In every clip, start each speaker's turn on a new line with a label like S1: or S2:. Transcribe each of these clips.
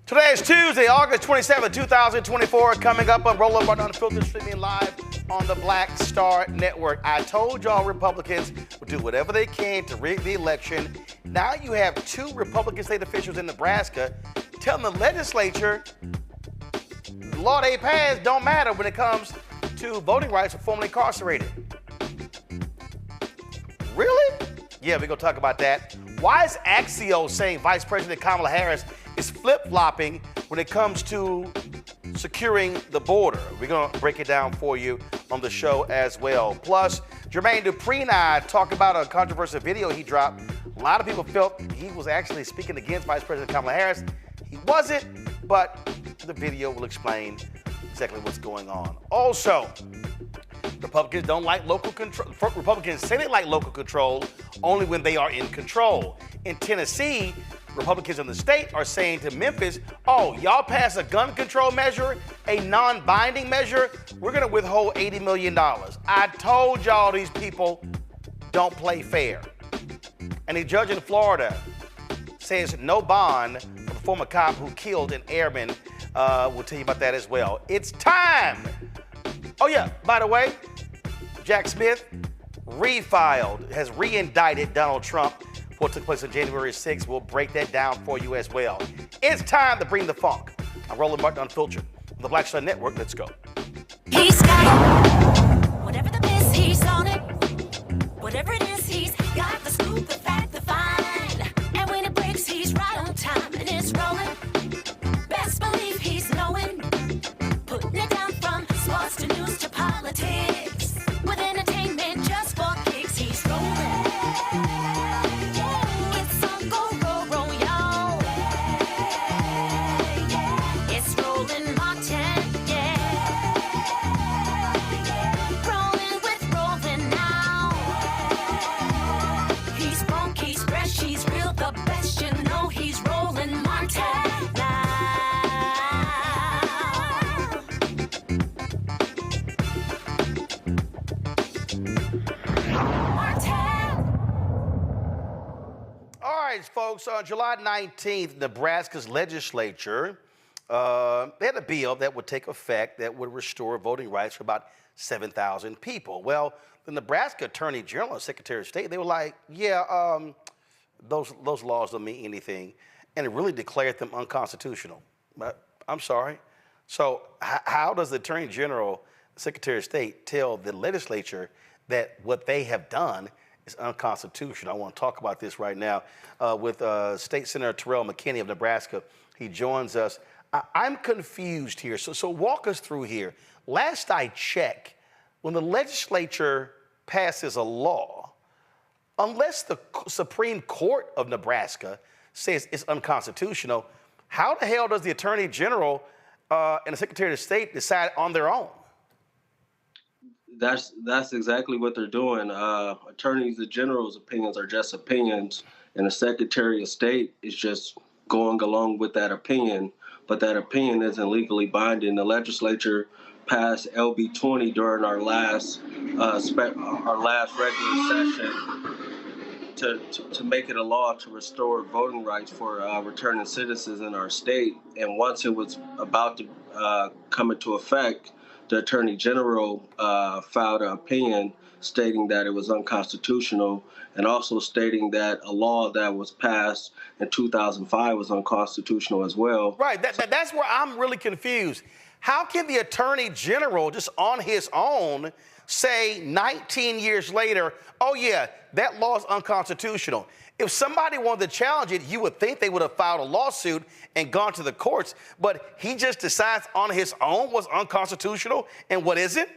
S1: Today is Tuesday, August 27, 2024. Coming up on Rollin Unfiltered, streaming live on the Black Star Network. I told y'all Republicans would do whatever they can to rig the election. Now you have two Republican state officials in Nebraska telling the legislature the law they passed don't matter when it comes to voting rights for formerly incarcerated. Really? Yeah, we're going to talk about that. Why is Axios saying Vice President Kamala Harris is flip-flopping when it comes to securing the border? We're going to break it down for you on the show as well. Plus, Jermaine Dupree and I talked about a controversial video he dropped. A lot of people felt he was actually speaking against Vice President Kamala Harris. He wasn't, but the video will explain exactly what's going on. Also, Republicans don't like local control. Republicans say they like local control only when they are in control. In Tennessee, Republicans in the state are saying to Memphis, oh, y'all pass a gun control measure, a non-binding measure, we're going to withhold $80 million. I told y'all these people don't play fair. And a judge in Florida says no bond for the former cop who killed an airman. We'll tell you about that as well. It's time. Oh, yeah, by the way, Jack Smith has re-indicted Donald Trump for what took place on January 6th. We'll break that down for you as well. It's time to bring the funk. I'm Rollin Unfiltered on the Black Star Network. Let's go.
S2: He's got whatever the miss, he's on it. Whatever it is, he's got the scoop, the fact, the find. And when it breaks, he's right on time and it's rolling. Best believe he's knowing. Putting it down from sports to news to politics. With entertainment just for kicks, he's rolling. It's on go, roll, y'all. It's Rollin Martin, yeah. Rollin with Rollin now. He's funk, he's fresh, he's real, the best, you know he's Rollin Martin now.
S1: All right, folks, on July 19th, Nebraska's legislature, they had a bill that would take effect that would restore voting rights for about 7,000 people. Well, the Nebraska Attorney General and Secretary of State, they were like, yeah, those laws don't mean anything, and it really declared them unconstitutional. But I'm sorry. So how does the Attorney General, Secretary of State, tell the legislature that what they have done is unconstitutional? I want to talk about this right now with State Senator Terrell McKenna of Nebraska. He joins us. I'm confused here. So walk us through here. Last I checked, when the legislature passes a law, unless the Supreme Court of Nebraska says it's unconstitutional, how the hell does the Attorney General and the Secretary of State decide on their own?
S3: That's exactly what they're doing. Attorneys General's opinions are just opinions, and the Secretary of State is just going along with that opinion. But that opinion isn't legally binding. The legislature passed LB 20 during our last regular session to make it a law to restore voting rights for returning citizens in our state. And once it was about to come into effect, the Attorney General filed an opinion stating that it was unconstitutional, and also stating that a law that was passed in 2005 was unconstitutional as well.
S1: Right, that's where I'm really confused. How can the Attorney General just on his own say 19 years later, oh yeah, that law is unconstitutional? If somebody wanted to challenge it, you would think they would have filed a lawsuit and gone to the courts, but he just decides on his own what's unconstitutional and what isn't?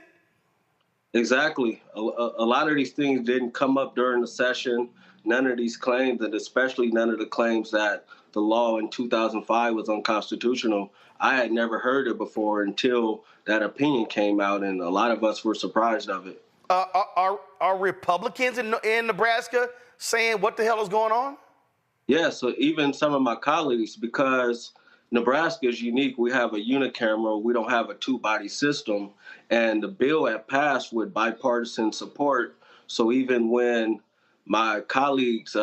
S3: Exactly. A lot of these things didn't come up during the session. None of these claims, and especially none of the claims that the law in 2005 was unconstitutional, I had never heard it before until that opinion came out, and a lot of us were surprised of it.
S1: Are Republicans in Nebraska saying what the hell is going on?
S3: Yeah, so even some of my colleagues, because Nebraska is unique. We have a unicameral. We don't have a two-body system. And the bill had passed with bipartisan support. So even when my colleagues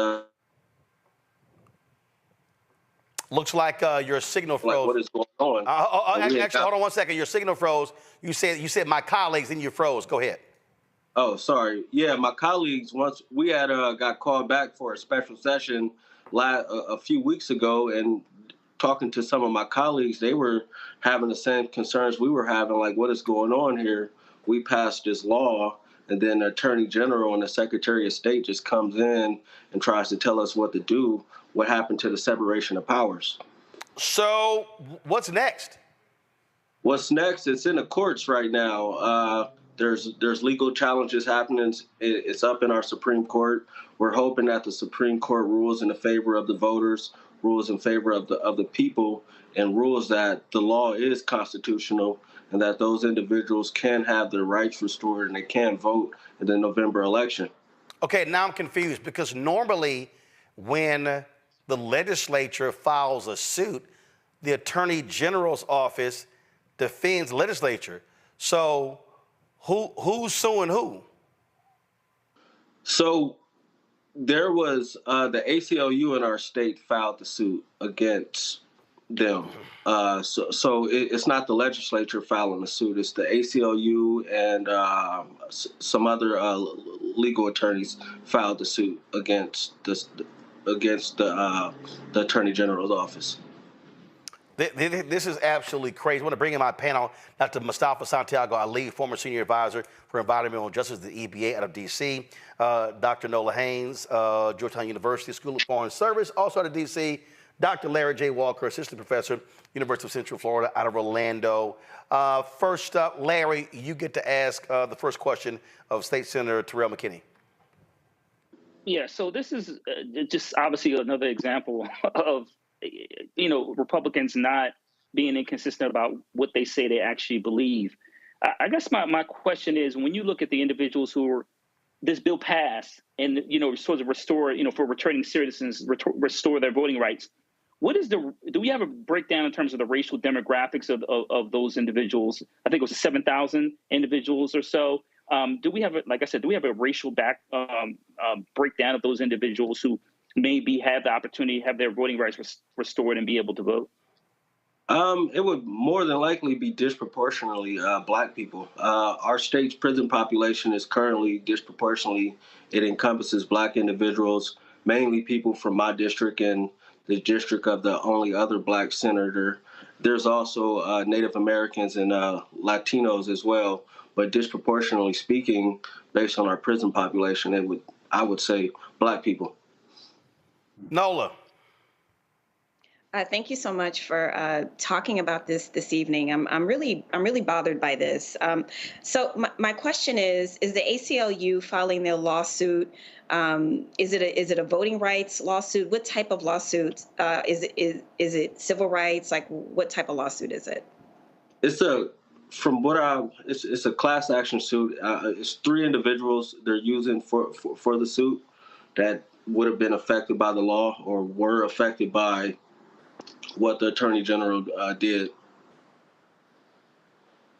S1: Looks like your signal froze.
S3: Like what is going on?
S1: Actually, hold on one second. Your signal froze. You said my colleagues, and you froze. Go ahead.
S3: Oh, sorry. Yeah, my colleagues, once we had got called back for a special session a few weeks ago, and talking to some of my colleagues, they were having the same concerns we were having, like what is going on here? We passed this law, and then the Attorney General and the Secretary of State just comes in and tries to tell us what to do. What happened to the separation of powers?
S1: So what's next?
S3: What's next? It's in the courts right now. There's legal challenges happening. It's up in our Supreme Court. We're hoping that the Supreme Court rules in the favor of the voters, rules in favor of the people, and rules that the law is constitutional and that those individuals can have their rights restored and they can vote in the November election.
S1: Okay, now I'm confused because normally when the legislature files a suit, the Attorney General's office defends the legislature. So who's suing who?
S3: So there was the ACLU in our state filed the suit against them. So it's not the legislature filing the suit. It's the ACLU and some other legal attorneys filed the suit against the Attorney General's office.
S1: This is absolutely crazy. I want to bring in my panel, Dr. Mustafa Santiago Ali, former senior advisor for environmental justice at the EPA out of D.C., Dr. Nola Haynes, Georgetown University School of Foreign Service, also out of D.C., Dr. Larry J. Walker, assistant professor, University of Central Florida out of Orlando. First up, Larry, you get to ask the first question of State Senator Terrell McKenna.
S4: Yeah, so this is just obviously another example of Republicans not being inconsistent about what they say they actually believe. I guess my question is, when you look at the individuals who are this bill passed and, sort of restore, for returning citizens, restore their voting rights, do we have a breakdown in terms of the racial demographics of those individuals? I think it was 7,000 individuals or so. Do we have a racial breakdown of those individuals who maybe have the opportunity to have their voting rights restored and be able to vote?
S3: It would more than likely be disproportionately Black people. Our state's prison population is currently disproportionately. It encompasses Black individuals, mainly people from my district and the district of the only other Black senator. There's also Native Americans and Latinos as well, but disproportionately speaking, based on our prison population, I would say Black people.
S1: Nola.
S5: Thank you so much for talking about this evening. I'm really bothered by this. So my question is the ACLU filing their lawsuit? Is it a voting rights lawsuit? What type of lawsuit? Is it civil rights? Like, what type of lawsuit is it?
S3: It's a class action suit. It's 3 individuals they're using for the suit that would have been affected by the law or were affected by what the Attorney General did.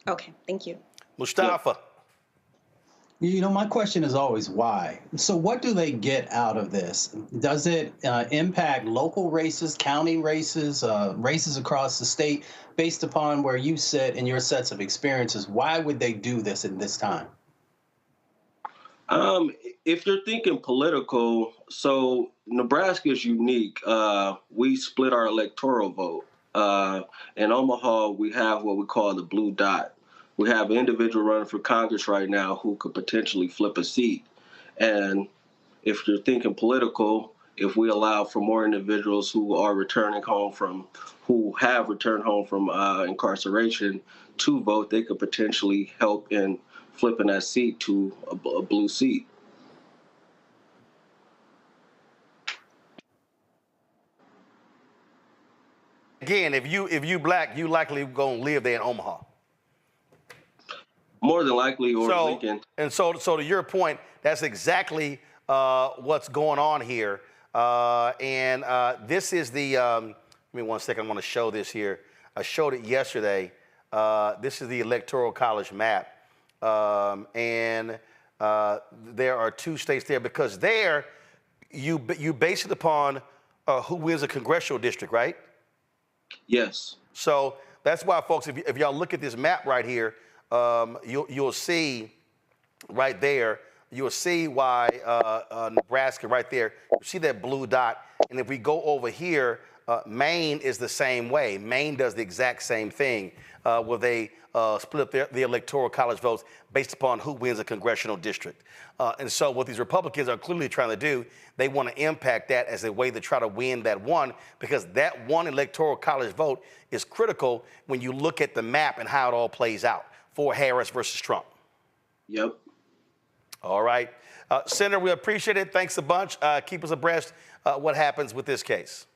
S5: Okay, thank you.
S1: Mustafa.
S6: My question is always why. So what do they get out of this? Does it impact local races, county races, races across the state, based upon where you sit and your sets of experiences? Why would they do this at this time?
S3: If you're thinking political, so Nebraska is unique. We split our electoral vote. In Omaha, we have what we call the blue dot. We have an individual running for Congress right now who could potentially flip a seat. And if you're thinking political, if we allow for more individuals who have returned home from incarceration to vote, they could potentially help in flipping that seat to a blue seat.
S1: Again, if you Black, you likely gonna live there in Omaha.
S3: More than likely, or Lincoln.
S1: And so to your point, that's exactly what's going on here. This is the. Give me 1 second. I want to show this here. I showed it yesterday. This is the Electoral College Map, and there are 2 states there because there you base it upon who wins a congressional district, right?
S3: Yes.
S1: So that's why, folks, if y'all look at this map right here, you'll see right there, you'll see why Nebraska right there, you see that blue dot. And if we go over here, Maine is the same way. Maine does the exact same thing where they split up the electoral college votes based upon who wins a congressional district. And so what these Republicans are clearly trying to do, they want to impact that as a way to try to win that one, because that one electoral college vote is critical when you look at the map and how it all plays out for Harris versus Trump.
S3: Yep.
S1: All right. Senator, we appreciate it. Thanks a bunch. Keep us abreast what happens with this case.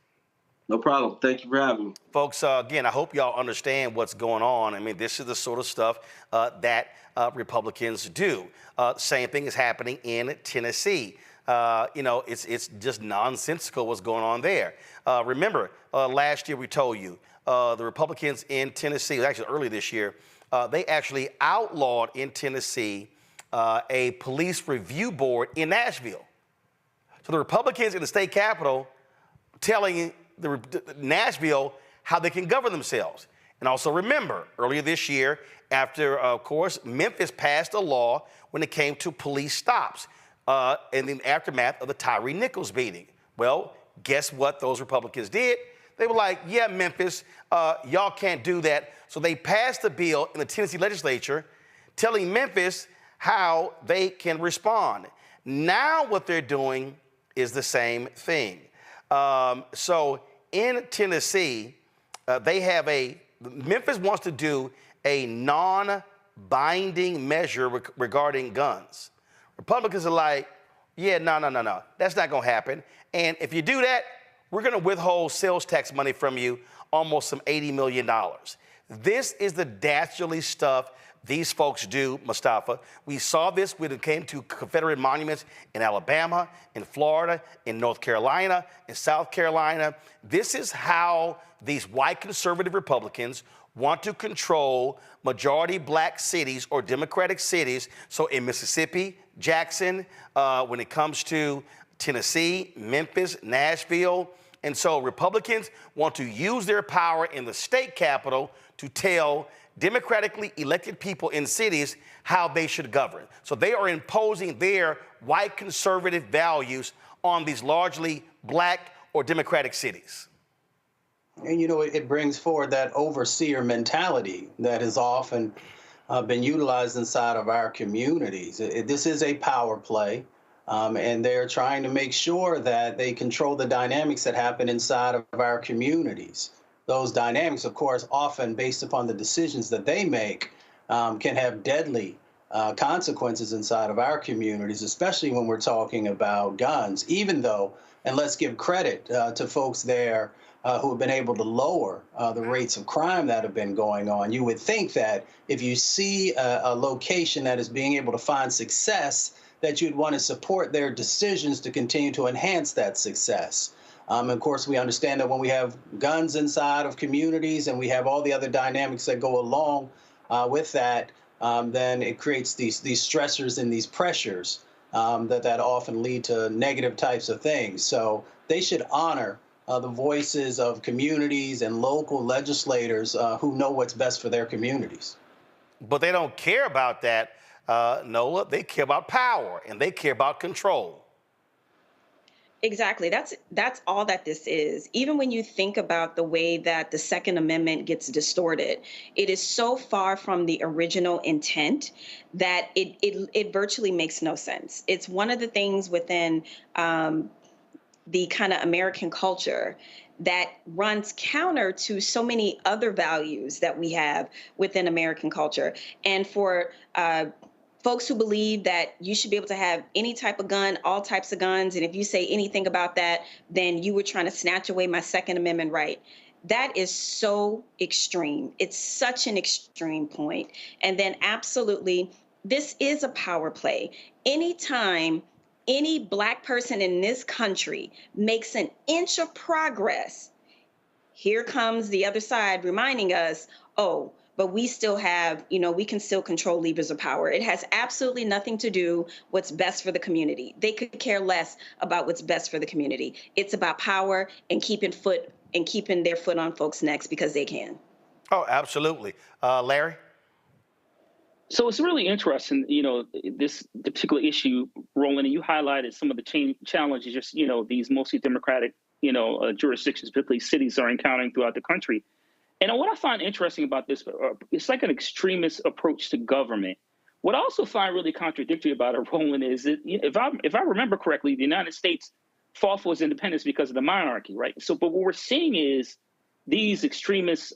S3: No problem. Thank you for having me.
S1: Folks, again, I hope y'all understand what's going on. I mean, this is the sort of stuff that Republicans do. Same thing is happening in Tennessee. It's just nonsensical what's going on there. Remember, last year we told you the Republicans in Tennessee, actually early this year, they actually outlawed in Tennessee a police review board in Nashville. So the Republicans in the state capitol telling Nashville how they can govern themselves. And also remember, earlier this year, after, of course, Memphis passed a law when it came to police stops in the aftermath of the Tyree Nichols beating. Well, guess what those Republicans did? They were like, yeah, Memphis, y'all can't do that. So they passed a bill in the Tennessee legislature telling Memphis how they can respond. Now what they're doing is the same thing. So in Tennessee, Memphis wants to do a non-binding measure regarding guns. Republicans are like, yeah, no, that's not gonna happen. And if you do that, we're gonna withhold sales tax money from you, almost some $80 million. This is the dastardly stuff these folks do, Mustafa. We saw this when it came to Confederate monuments in Alabama, in Florida, in North Carolina, in South Carolina. This is how these white conservative Republicans want to control majority black cities or Democratic cities. So in Mississippi, Jackson, when it comes to Tennessee, Memphis, Nashville. And so Republicans want to use their power in the state capitol to tell democratically elected people in cities how they should govern. So they are imposing their white conservative values on these largely black or Democratic cities.
S6: And, it brings forward that overseer mentality that has often been utilized inside of our communities. This is a power play, and they're trying to make sure that they control the dynamics that happen inside of our communities. Those dynamics, of course, often based upon the decisions that they make, can have deadly consequences inside of our communities, especially when we're talking about guns, even though, and let's give credit to folks there who have been able to lower the rates of crime that have been going on. You would think that if you see a location that is being able to find success, that you'd want to support their decisions to continue to enhance that success. Of course, we understand that when we have guns inside of communities and we have all the other dynamics that go along with that, then it creates these stressors and these pressures that often lead to negative types of things. So they should honor the voices of communities and local legislators who know what's best for their communities.
S1: But they don't care about that, Nola. They care about power and they care about control.
S5: Exactly. That's all that this is. Even when you think about the way that the Second Amendment gets distorted, it is so far from the original intent that it virtually makes no sense. It's one of the things within the kind of American culture that runs counter to so many other values that we have within American culture. And for folks who believe that you should be able to have any type of gun, all types of guns, and if you say anything about that, then you were trying to snatch away my Second Amendment right. That is so extreme. It's such an extreme point. And then absolutely, this is a power play. Anytime any Black person in this country makes an inch of progress, here comes the other side reminding us, oh, but we still have, we can still control levers of power. It has absolutely nothing to do what's best for the community. They could care less about what's best for the community. It's about power and keeping foot and keeping their foot on folks' necks because they can.
S1: Oh, absolutely. Larry?
S4: So it's really interesting, this particular issue, Rollin, and you highlighted some of the challenges, just, these mostly Democratic, jurisdictions, particularly cities, are encountering throughout the country. And what I find interesting about this, it's like an extremist approach to government. What I also find really contradictory about it, Rollin, is that if I remember correctly, the United States fought for its independence because of the monarchy, right? So, but what we're seeing is these extremist,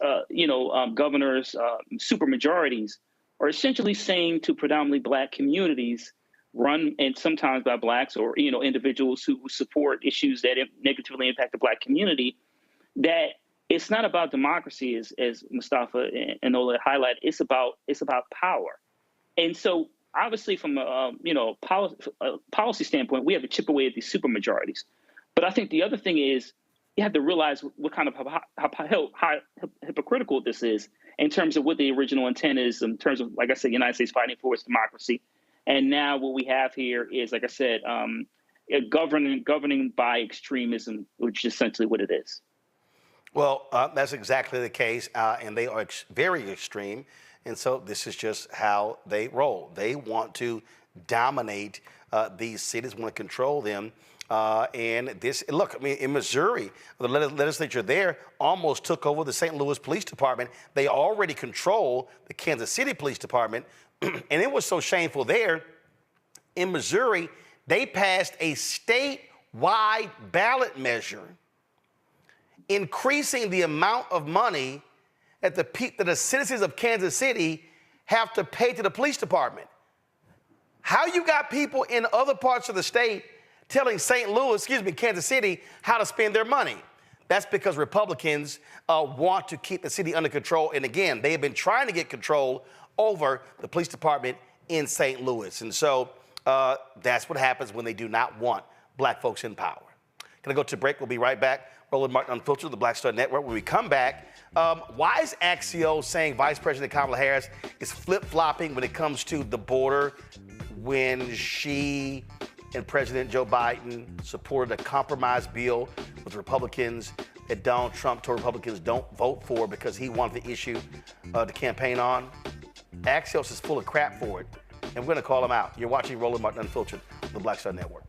S4: governors, supermajorities, are essentially saying to predominantly Black communities, run and sometimes by Blacks or individuals who support issues that negatively impact the Black community, that it's not about democracy, as Mustafa and Ola highlighted. It's about power. And so, obviously, from a policy standpoint, we have to chip away at these supermajorities. But I think the other thing is you have to realize what kind of how hypocritical this is in terms of what the original intent is, in terms of, like I said, the United States fighting for its democracy. And now what we have here is, like I said, governing by extremism, which is essentially what it is.
S1: Well, that's exactly the case, and they are very extreme. And so this is just how they roll. They want to dominate these cities, want to control them. And this, look, I mean, in Missouri, the legislature there almost took over the St. Louis Police Department. They already control the Kansas City Police Department. And it was so shameful there. In Missouri, they passed a statewide ballot measure increasing the amount of money that the citizens of Kansas City have to pay to the police department. How you got people in other parts of the state telling Kansas City how to spend their money? That's because Republicans want to keep the city under control. And again, they have been trying to get control over the police department in St. Louis. And so that's what happens when they do not want Black folks in power. Gonna go to break. We'll be right back. Rollin Martin Unfiltered, the Black Star Network. When we come back, why is Axios saying Vice President Kamala Harris is flip-flopping when it comes to the border when she and President Joe Biden supported a compromise bill with Republicans that Donald Trump told Republicans don't vote for because he wanted the issue to campaign on? Axios is full of crap for it, and we're going to call them out. You're watching Rollin Martin Unfiltered on the Black Star Network.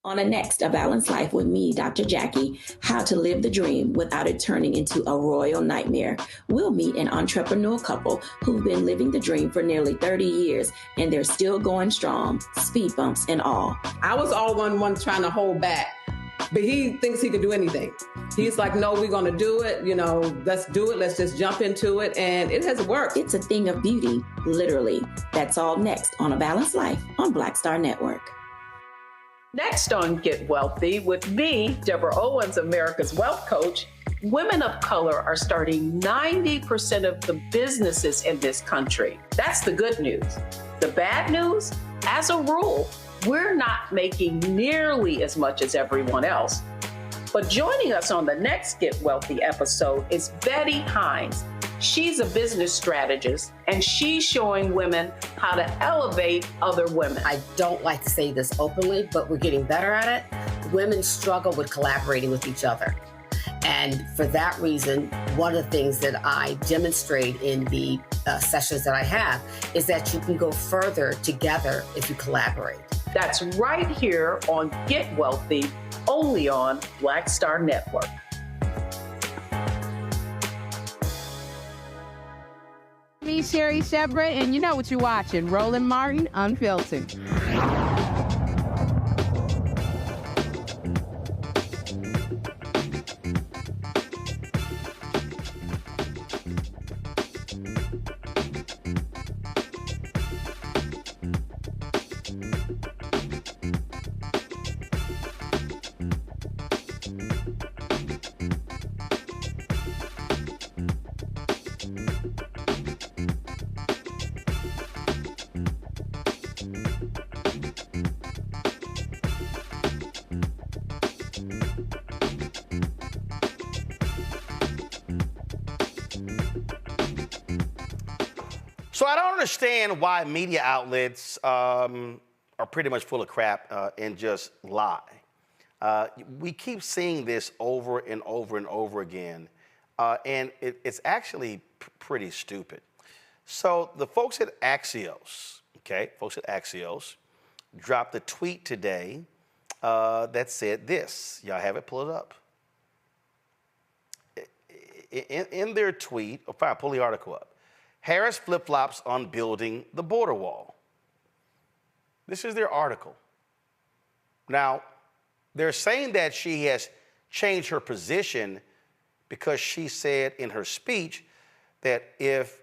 S7: On a next, A Balanced Life with me, Dr. Jackie, how to live the dream without it turning into a royal nightmare. We'll meet an entrepreneur couple who've been living the dream for nearly 30 years, and they're still going strong, speed bumps and all.
S8: I was all one trying to hold back, but he thinks he can do anything. He's like, no, we're going to do it. Let's do it. Let's just jump into it. And it has worked.
S7: It's a thing of beauty, literally. That's all next on A Balanced Life on Black Star Network.
S9: Next on Get Wealthy with me, Deborah Owens, America's Wealth Coach, women of color are starting 90% of the businesses in this country. That's the good news. The bad news, as a rule, we're not making nearly as much as everyone else. But joining us on the next Get Wealthy episode is Betty Hines. She's a business strategist, and she's showing women how to elevate other women.
S10: I don't like to say this openly, but we're getting better at it. Women struggle with collaborating with each other. And for that reason, one of the things that I demonstrate in the sessions that I have is that you can go further together if you collaborate.
S9: That's right here on Get Wealthy, only on Black Star Network.
S11: Me, Sherry Shepard, and you know what you're watching, Rollin Martin Unfiltered.
S1: So I don't understand why media outlets are pretty much full of crap and just lie. We keep seeing this over and over and over again, and it's actually pretty stupid. So the folks at Axios, dropped a tweet today that said this. Y'all have it? Pull it up. In their tweet, fine, pull the article up. Harris flip-flops on building the border wall. This is their article. Now, they're saying that she has changed her position because she said in her speech that if,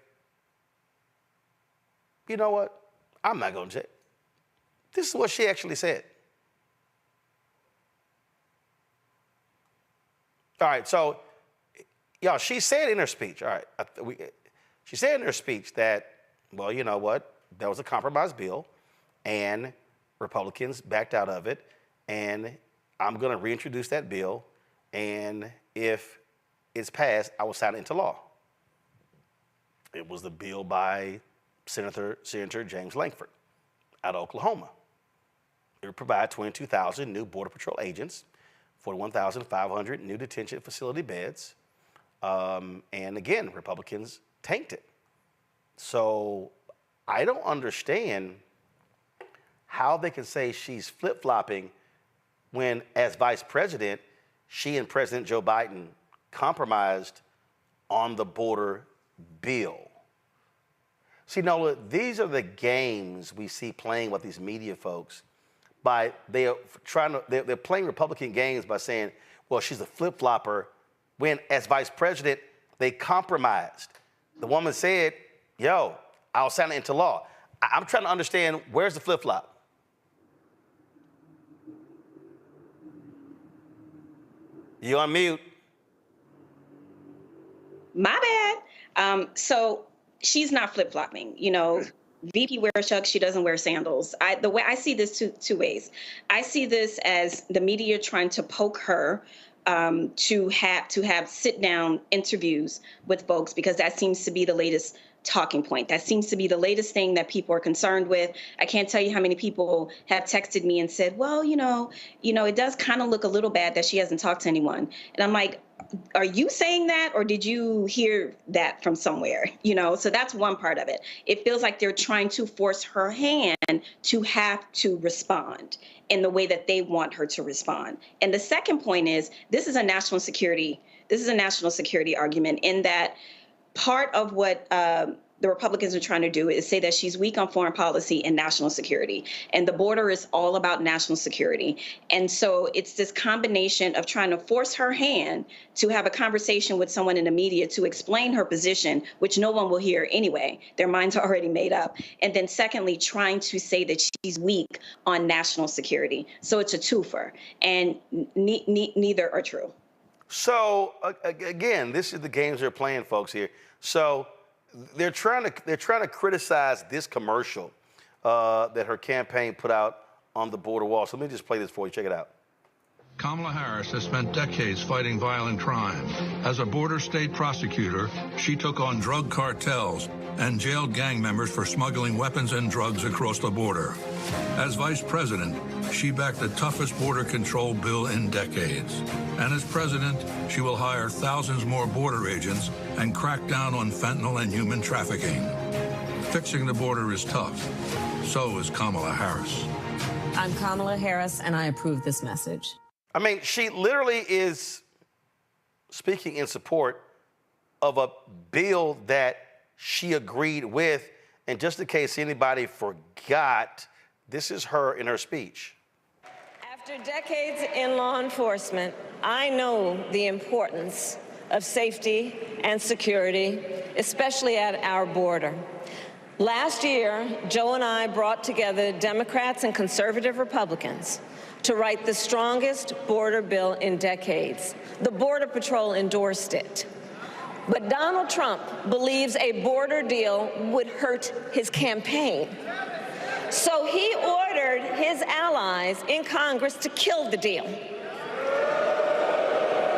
S1: you know what, I'm not going to say it. This is what she actually said. All right, so, y'all, she said in her speech, all right, she said in her speech that, well, you know what, that was a compromise bill, and Republicans backed out of it, and I'm going to reintroduce that bill, and if it's passed, I will sign it into law. It was the bill by Senator James Lankford out of Oklahoma. It would provide 22,000 new Border Patrol agents, 41,500 new detention facility beds, and again, Republicans tanked it. So I don't understand how they can say she's flip-flopping when, as vice president, she and President Joe Biden compromised on the border bill. See, Nola, these are the games we see playing with these media folks. They're playing Republican games by saying, well, she's a flip-flopper, when, as vice president, they compromised. The woman said, yo, I'll sign it into law. I'm trying to understand, where's the flip-flop? You on mute.
S5: My bad. So she's not flip-flopping. You know, VP wears chucks, she doesn't wear sandals. The way I see this two ways. I see this as the media trying to poke her to have sit-down interviews with folks, because that seems to be the latest talking point. That seems to be the latest thing that people are concerned with. I can't tell you how many people have texted me and said, well, you know, it does kind of look a little bad that she hasn't talked to anyone. And I'm like, are you saying that, or did you hear that from somewhere? You know, so that's one part of it. It feels like they're trying to force her hand to have to respond in the way that they want her to respond. And the second point is, this is a national security argument, in that part of what the Republicans are trying to do is say that she's weak on foreign policy and national security. And the border is all about national security. And so it's this combination of trying to force her hand to have a conversation with someone in the media to explain her position, which no one will hear anyway. Their minds are already made up. And then secondly, trying to say that she's weak on national security. So it's a twofer. And neither are true.
S1: So again, this is the games they're playing, folks, here. So they're trying to criticize this commercial that her campaign put out on the border wall. So let me just play this for you. Check it out.
S12: Kamala Harris has spent decades fighting violent crime. As a border state prosecutor, she took on drug cartels and jailed gang members for smuggling weapons and drugs across the border. As vice president, she backed the toughest border control bill in decades. And as president, she will hire thousands more border agents and crack down on fentanyl and human trafficking. Fixing the border is tough. So is Kamala Harris.
S13: I'm Kamala Harris, and I approve this message.
S1: I mean, she literally is speaking in support of a bill that she agreed with. And just in case anybody forgot, this is her in her speech.
S14: After decades in law enforcement, I know the importance of safety and security, especially at our border. Last year, Joe and I brought together Democrats and conservative Republicans to write the strongest border bill in decades. The Border Patrol endorsed it. But Donald Trump believes a border deal would hurt his campaign. So he ordered his allies in Congress to kill the deal.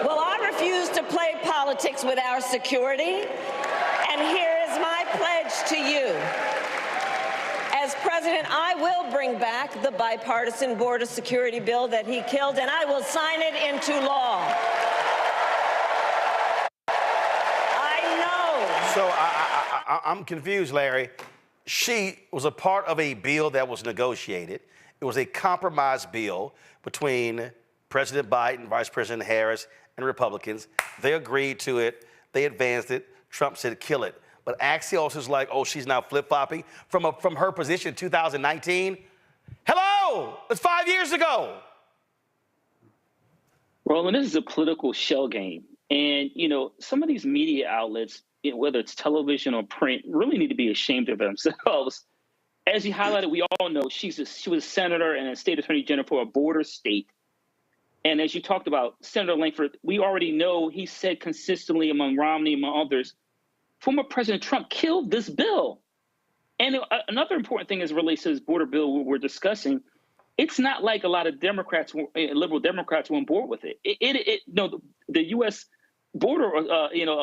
S14: Well, I refuse to play politics with our security, and here is my pledge to you. As President, I will bring back the bipartisan border security bill that he killed, and I will sign it into law.
S1: So I'm confused, Larry. She was a part of a bill that was negotiated. It was a compromise bill between President Biden, Vice President Harris, and Republicans. They agreed to it. They advanced it. Trump said, kill it. But Axios is like, oh, she's now flip-flopping from her position in 2019. Hello, it's 5 years ago.
S4: Roland, this is a political shell game. And, you know, some of these media outlets, whether it's television or print, really need to be ashamed of themselves. As you highlighted, we all know she was a senator and a state attorney general for a border state. And as you talked about, Senator Langford, we already know he said consistently among Romney, among others, former President Trump killed this bill. And another important thing as it relates to this border bill we're discussing, it's not like a lot of Democrats, liberal Democrats, were on board with it. The U.S. Border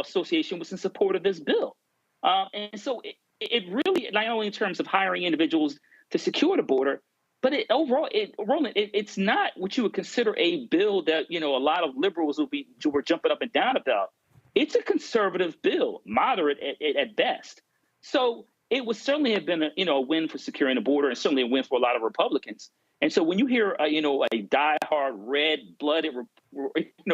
S4: Association was in support of this bill. And so it really, not only in terms of hiring individuals to secure the border, but overall, Roland, it's not what you would consider a bill that, a lot of liberals were jumping up and down about. It's a conservative bill, moderate at best. So it would certainly have been a win for securing the border, and certainly a win for a lot of Republicans. And so when you hear, a diehard, red-blooded,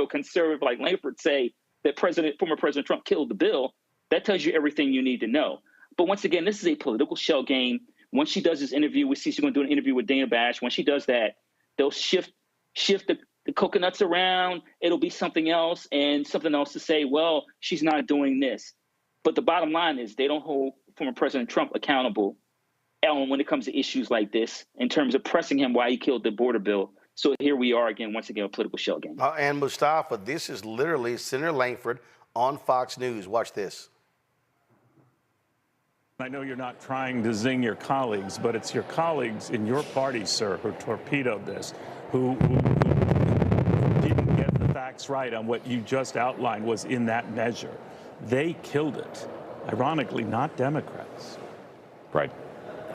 S4: conservative like Langford say that former President Trump killed the bill, that tells you everything you need to know. But once again, this is a political shell game. Once she does this interview, we see she's going to do an interview with Dana Bash. When she does that, they'll shift the coconuts around. It'll be something else and something else to say, well, she's not doing this. But the bottom line is they don't hold former President Trump accountable when it comes to issues like this in terms of pressing him why he killed the border bill. So here we are again, once again, a political shell game.
S1: And Mustafa, this is literally Senator Langford on Fox News. Watch this.
S15: I know you're not trying to zing your colleagues, but it's your colleagues in your party, sir, who torpedoed this, who didn't get the facts right on what you just outlined was in that measure. They killed it. Ironically, not Democrats.
S16: Right.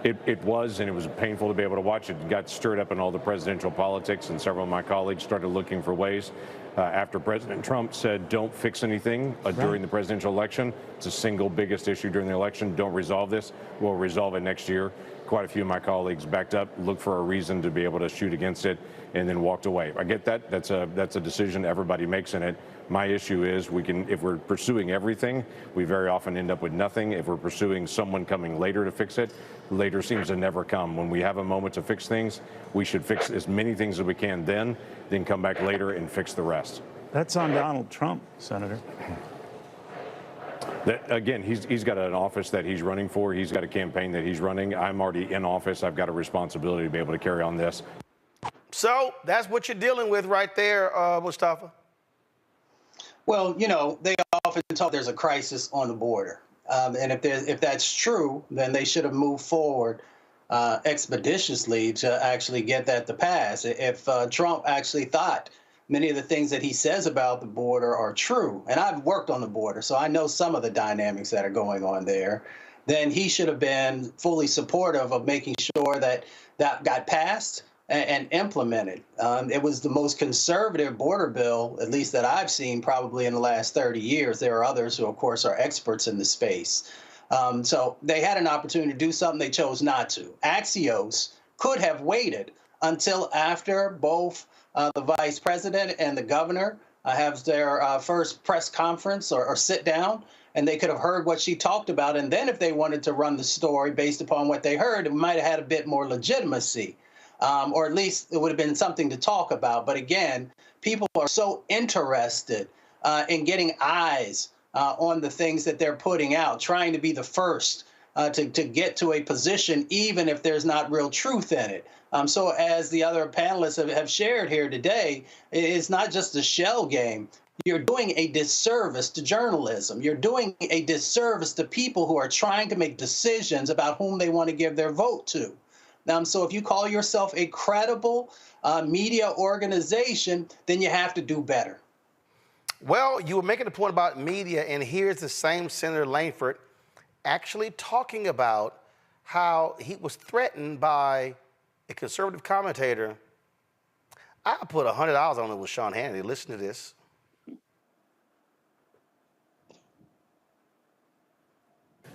S16: It was, and it was painful to be able to watch. It got stirred up in all the presidential politics, and several of my colleagues started looking for ways. After President Trump said, don't fix anything during the presidential election, it's the single biggest issue during the election, don't resolve this, we'll resolve it next year. Quite a few of my colleagues backed up, looked for a reason to be able to shoot against it, and then walked away. I get that. That's a decision everybody makes in it. My issue is if we're pursuing everything, we very often end up with nothing. If we're pursuing someone coming later to fix it, later seems to never come. When we have a moment to fix things, we should fix as many things as we can then come back later and fix the rest.
S15: That's on Donald Trump, Senator.
S16: Again, he's got an office that he's running for. He's got a campaign that he's running. I'm already in office. I've got a responsibility to be able to carry on this.
S1: So that's what you're dealing with right there, Mustafa.
S6: Well, they often talk there's a crisis on the border. And if that's true, then they should have moved forward expeditiously to actually get that to pass. If Trump actually thought many of the things that he says about the border are true, and I've worked on the border, so I know some of the dynamics that are going on there, then he should have been fully supportive of making sure that got passed and implemented. It was the most conservative border bill, at least that I've seen, probably in the last 30 years. There are others who, of course, are experts in the space. So they had an opportunity to do something. They chose not to. Axios could have waited until after both the vice president and the governor have their first press conference or sit down, and they could have heard what she talked about. And then if they wanted to run the story based upon what they heard, it might have had a bit more legitimacy. Or at least it would have been something to talk about. But again, people are so interested in getting eyes on the things that they're putting out, trying to be the first to get to a position, even if there's not real truth in it. So as the other panelists have shared here today, it's not just a shell game. You're doing a disservice to journalism. You're doing a disservice to people who are trying to make decisions about whom they want to give their vote to. So if you call yourself a credible media organization, then you have to do better.
S1: Well, you were making a point about media, and here's the same Senator Langford actually talking about how he was threatened by a conservative commentator. I put $100 on it with Sean Hannity. Listen to this.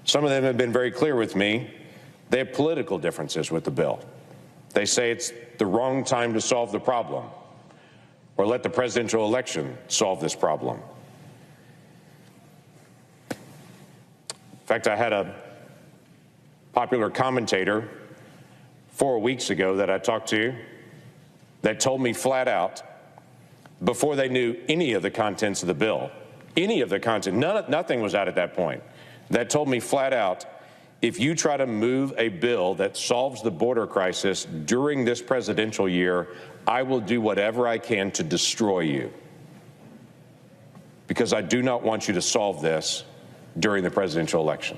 S16: Some of them have been very clear with me. They have political differences with the bill. They say it's the wrong time to solve the problem, or let the presidential election solve this problem. In fact, I had a popular commentator 4 weeks ago that I talked to that told me flat out, before they knew any of the contents of the bill, nothing was out at that point, that told me flat out, if you try to move a bill that solves the border crisis during this presidential year, I will do whatever I can to destroy you, because I do not want you to solve this during the presidential election.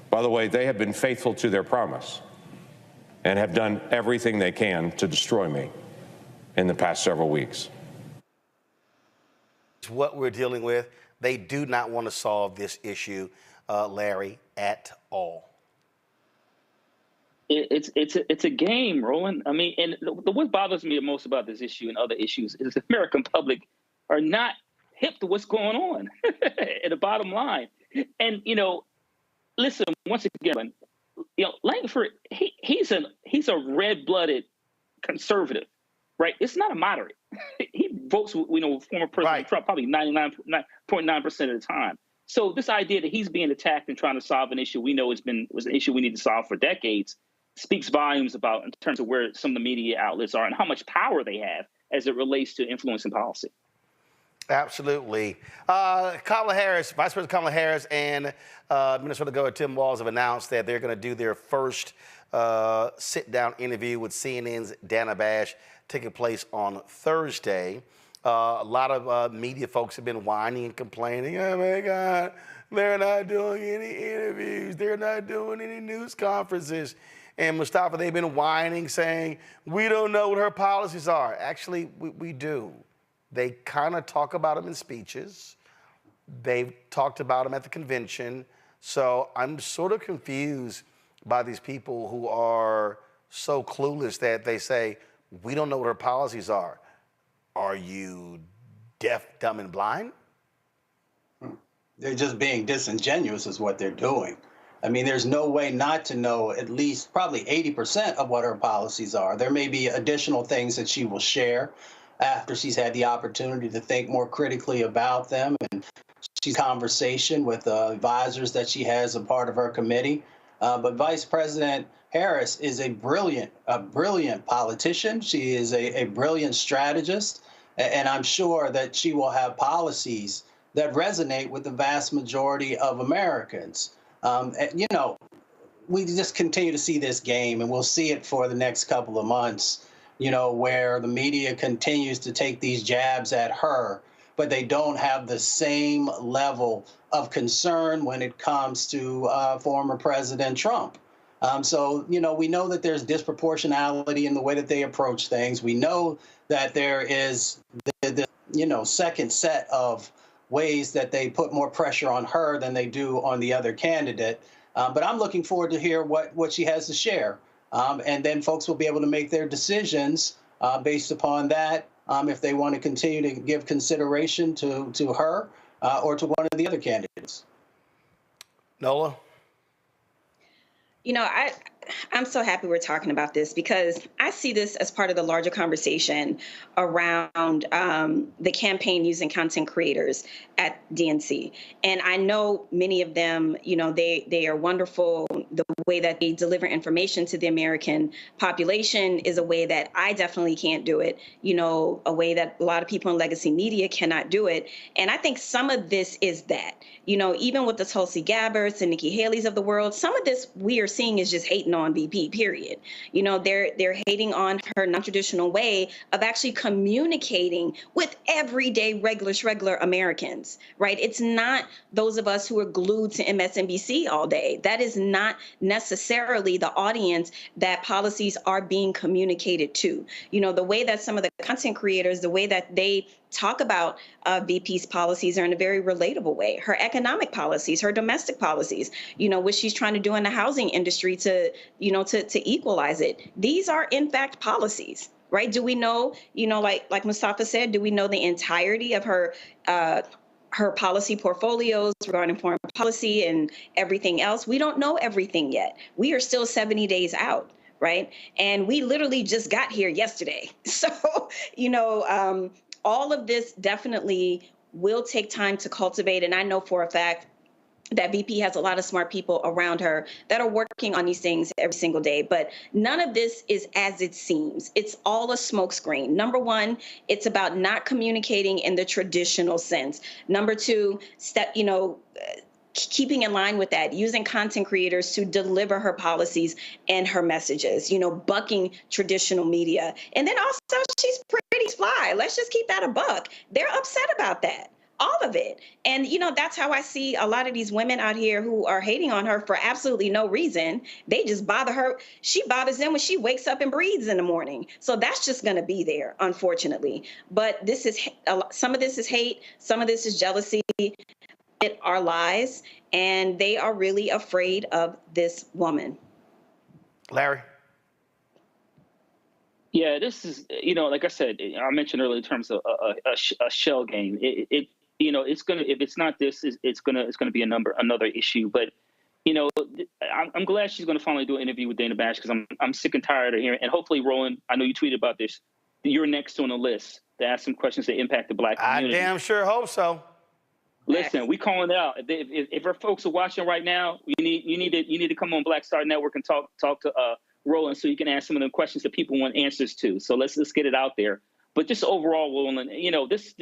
S16: By the way, they have been faithful to their promise and have done everything they can to destroy me in the past several weeks.
S1: It's what we're dealing with. They do not want to solve this issue, Larry, at all.
S4: It's a game, Rollin. I mean, and what bothers me the most about this issue and other issues is the American public are not hip to what's going on at the bottom line. And, you know, listen, once again, you know, Langford, he's a red-blooded conservative, right? It's not a moderate. He votes, you know, former President Trump probably 99.9% of the time. So this idea that he's being attacked and trying to solve an issue we know was an issue we need to solve for decades speaks volumes about in terms of where some of the media outlets are and how much power they have as it relates to influencing policy.
S1: Absolutely. Kamala Harris, Vice President Kamala Harris and Minnesota Governor Tim Walz have announced that they're going to do their first sit-down interview with CNN's Dana Bash, taking place on Thursday. A lot of media folks have been whining and complaining, oh my God, they're not doing any interviews, they're not doing any news conferences. And Mustafa, they've been whining, saying, we don't know what her policies are. Actually, we do. They kind of talk about them in speeches. They've talked about them at the convention. So I'm sort of confused by these people who are so clueless that they say, we don't know what her policies are. Are you deaf, dumb, and blind?
S6: They're just being disingenuous is what they're doing. I mean, there's no way not to know at least probably 80% of what her policies are. There may be additional things that she will share after she's had the opportunity to think more critically about them, and she's in conversation with advisors that she has a part of her committee. But Vice President Harris is a brilliant politician. She is a brilliant strategist, and I'm sure that she will have policies that resonate with the vast majority of Americans. You know, we just continue to see this game, and we'll see it for the next couple of months, you know, where the media continues to take these jabs at her, but they don't have the same level of concern when it comes to former President Trump. So, you know, we know that there's disproportionality in the way that they approach things. We know that there is the you know, second set of ways that they put more pressure on her than they do on the other candidate. But I'm looking forward to hear what she has to share. And then folks will be able to make their decisions based upon that, if they want to continue to give consideration to her or to one of the other candidates.
S1: Nola?
S5: You know, I'm so happy we're talking about this because I see this as part of the larger conversation around the campaign using content creators at DNC. And I know many of them, you know, they are wonderful. The way that they deliver information to the American population is a way that I definitely can't do it, you know, a way that a lot of people in legacy media cannot do it. And I think some of this is that, you know, even with the Tulsi Gabbards and Nikki Haley's of the world, some of this we are seeing is just hating on VP, period. You know, they're hating on her non-traditional way of actually communicating with everyday regular Americans. audience, right? It's not those of us who are glued to MSNBC all day. That is not necessarily the audience that policies are being communicated to. You know, the way that some of the content creators, the way that they talk about VP's policies are in a very relatable way. Her economic policies, her domestic policies, you know, what she's trying to do in the housing industry to, you know, to equalize it. These are in fact policies, right? Do we know, you know, like Mustafa said, do we know the entirety of her policy portfolios regarding foreign policy and everything else? We don't know everything yet. We are still 70 days out, right? And we literally just got here yesterday. So, you know, all of this definitely will take time to cultivate. And I know for a fact that VP has a lot of smart people around her that are working on these things every single day. But none of this is as it seems. It's all a smokescreen. Number one, it's about not communicating in the traditional sense. Number two, keeping in line with that, using content creators to deliver her policies and her messages, you know, bucking traditional media. And then also she's pretty fly. Let's just keep that a buck. They're upset about that. All of it. And, you know, that's how I see a lot of these women out here who are hating on her for absolutely no reason. They just bother her. She bothers them when she wakes up and breathes in the morning. So that's just going to be there, unfortunately. But this is some of this is hate. Some of this is jealousy. It are lies. And they are really afraid of this woman.
S1: Larry?
S4: Yeah, this is, you know, like I said, I mentioned earlier in terms of a shell game. You know, it's gonna, if it's not this, it's gonna be another issue. But, you know, I'm glad she's gonna finally do an interview with Dana Bash, because I'm sick and tired of hearing. And hopefully, Rollin, I know you tweeted about this. You're next on the list to ask some questions that impact the Black community.
S1: I damn sure hope so.
S4: Listen, we calling it out. If our folks are watching right now, you need to come on Black Star Network and talk to Rollin, so you can ask some of the questions that people want answers to. So let's get it out there. But just overall, Rollin, you know, this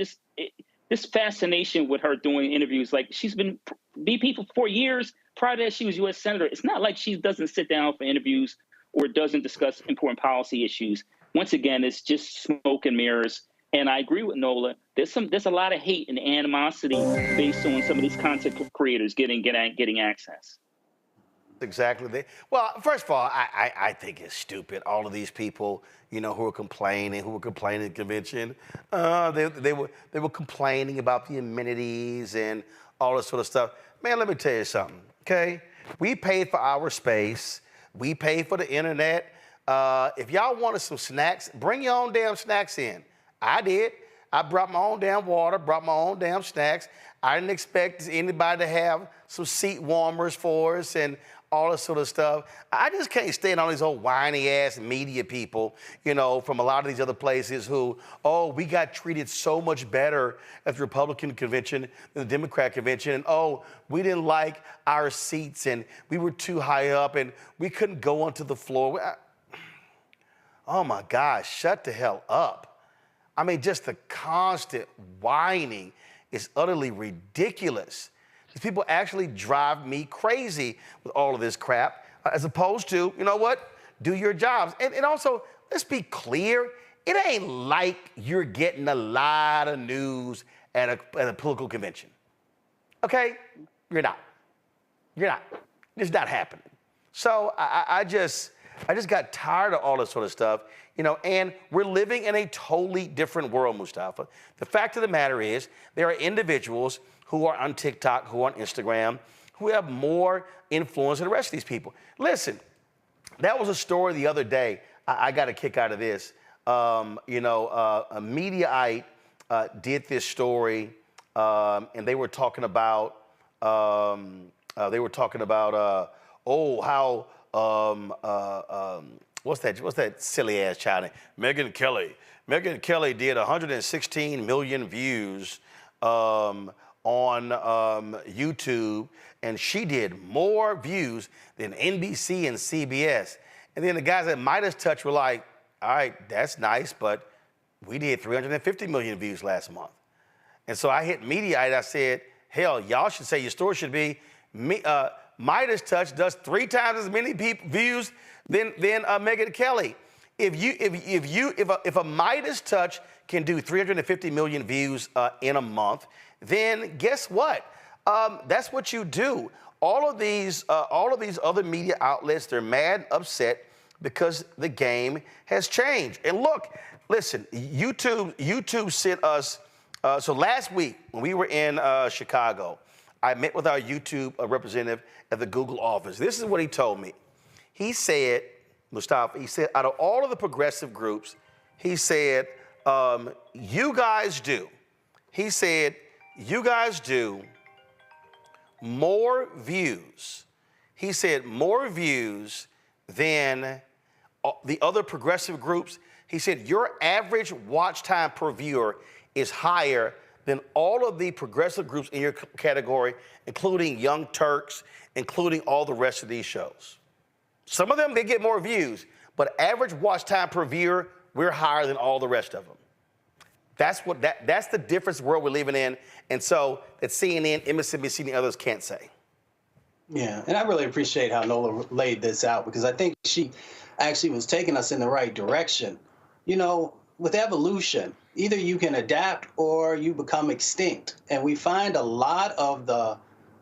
S4: fascination with her doing interviews, like she's been VP for 4 years. Prior to that, she was U.S. Senator. It's not like she doesn't sit down for interviews or doesn't discuss important policy issues. Once again, it's just smoke and mirrors. And I agree with Nola. There's a lot of hate and animosity based on some of these content creators getting access.
S1: Exactly. Well, first of all, I think it's stupid. All of these people, you know, who were complaining at convention, they were complaining about the amenities and all this sort of stuff. Man, let me tell you something, okay? We paid for our space. We paid for the internet. If y'all wanted some snacks, bring your own damn snacks in. I did. I brought my own damn water, brought my own damn snacks. I didn't expect anybody to have some seat warmers for us and all this sort of stuff. I just can't stand all these old whiny ass media people, you know, from a lot of these other places who, oh, we got treated so much better at the Republican convention than the Democrat convention. And oh, we didn't like our seats and we were too high up and we couldn't go onto the floor. Oh my gosh, shut the hell up. I mean, just the constant whining is utterly ridiculous. These people actually drive me crazy with all of this crap, as opposed to, you know what, do your jobs. And also, let's be clear, it ain't like you're getting a lot of news at a political convention. Okay? You're not. You're not. It's not happening. So I just got tired of all this sort of stuff, you know, and we're living in a totally different world, Mustafa. The fact of the matter is there are individuals who are on TikTok, who are on Instagram, who have more influence than the rest of these people. Listen, that was a story the other day. I got a kick out of this. A Mediaite did this story, and they were talking about, what's that silly ass child name? Megyn Kelly. Megyn Kelly did 116 million views on YouTube, and she did more views than NBC and CBS. And then the guys at Midas Touch were like, all right, that's nice, but we did 350 million views last month. And so I hit Mediaite. I said, hell, y'all should say your story should be Midas Touch does 3 times as many views than Megyn Kelly. If a Midas Touch can do 350 million views in a month, then guess what? That's what you do. All of these other media outlets, they're mad, upset because the game has changed. And look, listen, YouTube sent us. So last week when we were in Chicago, I met with our YouTube representative at the Google office. This is what he told me. He said, Mustafa, he said, out of all of the progressive groups, he said, you guys do. He said, you guys do more views. He said more views than the other progressive groups. He said your average watch time per viewer is higher than all of the progressive groups in your category, including Young Turks, including all the rest of these shows. Some of them, they get more views, but average watch time per viewer, we're higher than all the rest of them. That's the difference world we're living in, and so that CNN, MSNBC, and others can't say.
S6: Yeah, and I really appreciate how Nola laid this out, because I think she actually was taking us in the right direction. You know, with evolution, either you can adapt or you become extinct. And we find a lot of the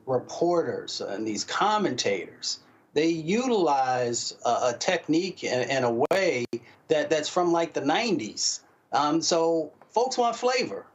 S6: reporters and these commentators, they utilize a technique and a way that's from like the 90s. So folks want flavor.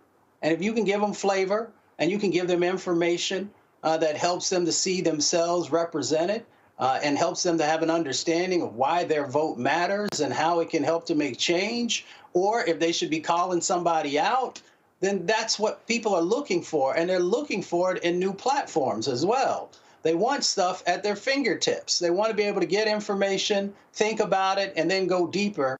S6: And if you can give them flavor and you can give them information that helps them to see themselves represented and helps them to have an understanding of why their vote matters and how it can help to make change, or if they should be calling somebody out, then that's what people are looking for. And they're looking for it in new platforms as well. They want stuff at their fingertips. They want to be able to get information, think about it, and then go deeper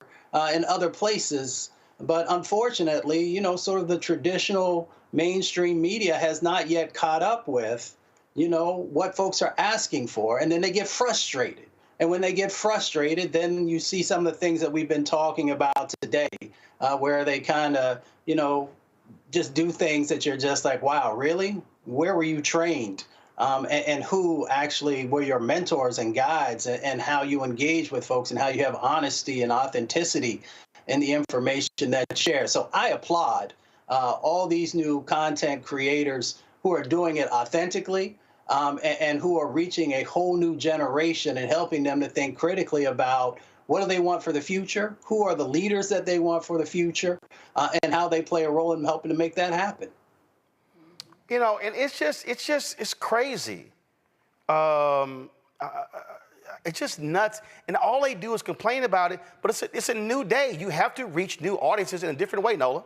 S6: in other places. But unfortunately, you know, sort of the traditional mainstream media has not yet caught up with, you know, what folks are asking for. And then they get frustrated. And when they get frustrated, then you see some of the things that we've been talking about today, where they kind of, you know, just do things that you're just like, wow, really? Where were you trained? And who actually were your mentors and guides, and how you engage with folks and how you have honesty and authenticity in the information that you share. So I applaud all these new content creators who are doing it authentically and who are reaching a whole new generation and helping them to think critically about what do they want for the future, who are the leaders that they want for the future, and how they play a role in helping to make that happen.
S1: You know, and it's crazy. It's just nuts. And all they do is complain about it, but it's a new day. You have to reach new audiences in a different way, Nola.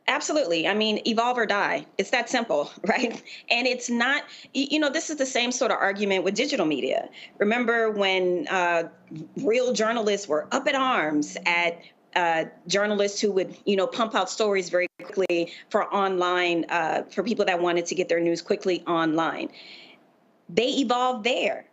S5: Absolutely. I mean, evolve or die. It's that simple, right? And it's not, you know, this is the same sort of argument with digital media. Remember when real journalists were up in arms at journalists who would, you know, pump out stories very quickly for online, for people that wanted to get their news quickly online. They evolved there.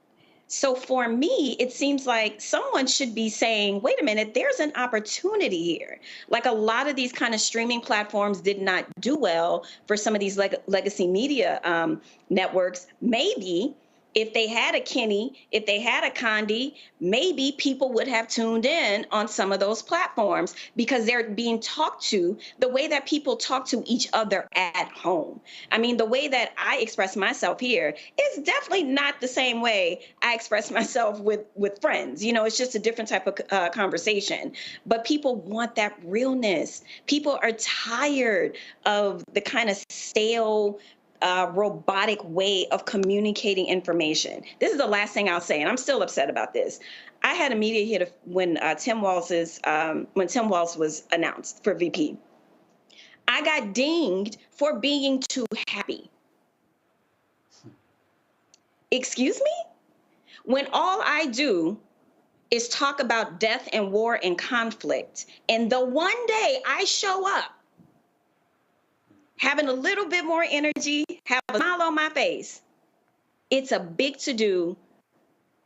S5: So for me, it seems like someone should be saying, wait a minute, there's an opportunity here. Like a lot of these kind of streaming platforms did not do well for some of these legacy media networks. Maybe if they had a Kenny, if they had a Condi, maybe people would have tuned in on some of those platforms because they're being talked to the way that people talk to each other at home. I mean, the way that I express myself here is definitely not the same way I express myself with friends. You know, it's just a different type of conversation. But people want that realness. People are tired of the kind of stale, robotic way of communicating information. This is the last thing I'll say, and I'm still upset about this. I had a media hit when Tim Walz was announced for VP. I got dinged for being too happy. Excuse me? When all I do is talk about death and war and conflict, and the one day I show up having a little bit more energy, have a smile on my face, it's a big to-do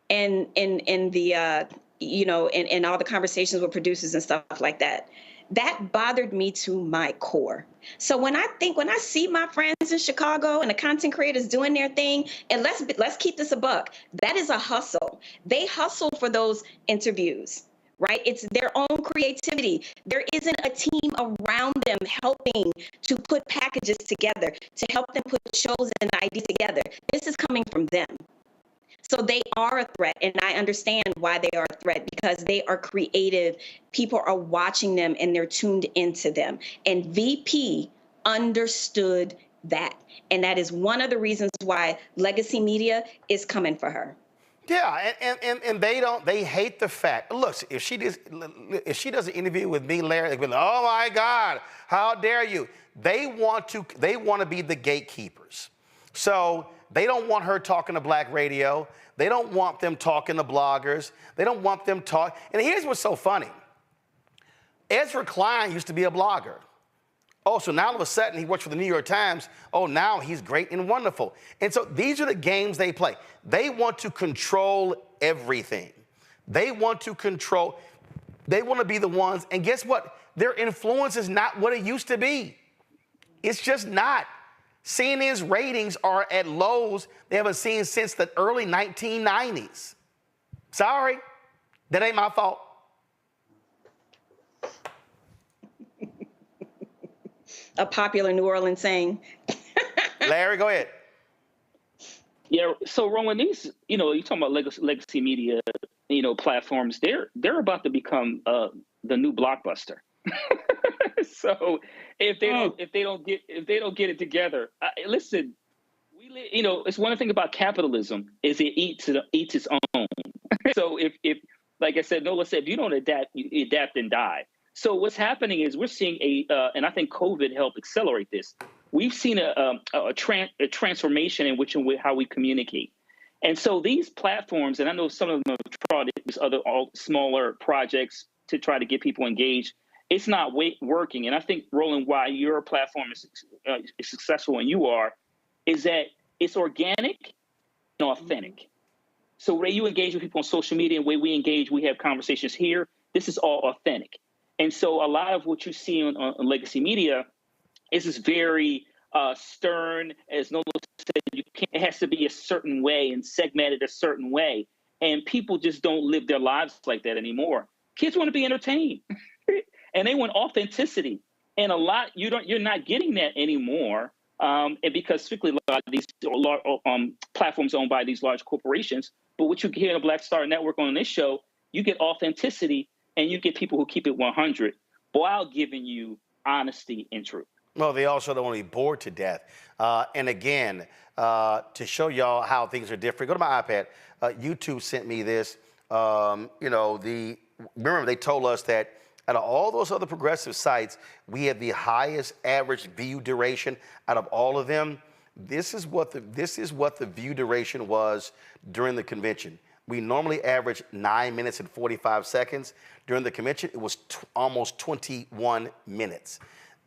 S5: in the, you know, in all the conversations with producers and stuff like that. That bothered me to my core. So when I see my friends in Chicago and the content creators doing their thing, and let's keep this a buck, that is a hustle. They hustle for those interviews. right? It's their own creativity. There isn't a team around them helping to put packages together, to help them put shows and ideas together. This is coming from them. So they are a threat, and I understand why they are a threat, because they are creative. People are watching them, and they're tuned into them. And VP understood that. And that is one of the reasons why legacy media is coming for her.
S1: Yeah, and they hate the fact. Look, if she does an interview with me, Larry, they'll be like, oh my God, how dare you? They want to be the gatekeepers. So they don't want her talking to black radio. They don't want them talking to bloggers. They don't want them and here's what's so funny. Ezra Klein used to be a blogger. Oh, so now all of a sudden he works for the New York Times. Oh, now he's great and wonderful. And so these are the games they play. They want to control everything. They want to be the ones. And guess what? Their influence is not what it used to be. It's just not. CNN's ratings are at lows they haven't seen since the early 1990s. Sorry, that ain't my fault.
S5: A popular New Orleans saying.
S1: Larry, go ahead.
S4: Yeah, so Rollin, these, you're talking about legacy media, platforms. They're about to become the new Blockbuster. So if they don't get it together, listen. It's one thing about capitalism is it eats its own. So if like I said, Nola said, if you don't adapt, you adapt and die. So what's happening is we're seeing and I think COVID helped accelerate this. We've seen a transformation in how we communicate. And so these platforms, and I know some of them have tried these other smaller projects to try to get people engaged. It's not working. And I think, Rollin, why your platform is successful and you are, is that it's organic and authentic. So the way you engage with people on social media and the way we engage, we have conversations here, this is all authentic. And so a lot of what you see on legacy media is this very stern, as Nola said, it has to be a certain way and segmented a certain way. And people just don't live their lives like that anymore. Kids want to be entertained. And they want authenticity, and you're not getting that anymore, and because strictly a lot of these platforms owned by these large corporations. But what you hear in the Black Star Network on this show, you get authenticity, and you get people who keep it 100 while giving you honesty and truth.
S1: Well, they also don't want to be bored to death. And again, to show y'all how things are different, go to my iPad. YouTube sent me this. Remember they told us that out of all those other progressive sites, we have the highest average view duration out of all of them. This is what the view duration was during the convention. We normally average 9 minutes and 45 seconds. During the convention, it was almost 21 minutes.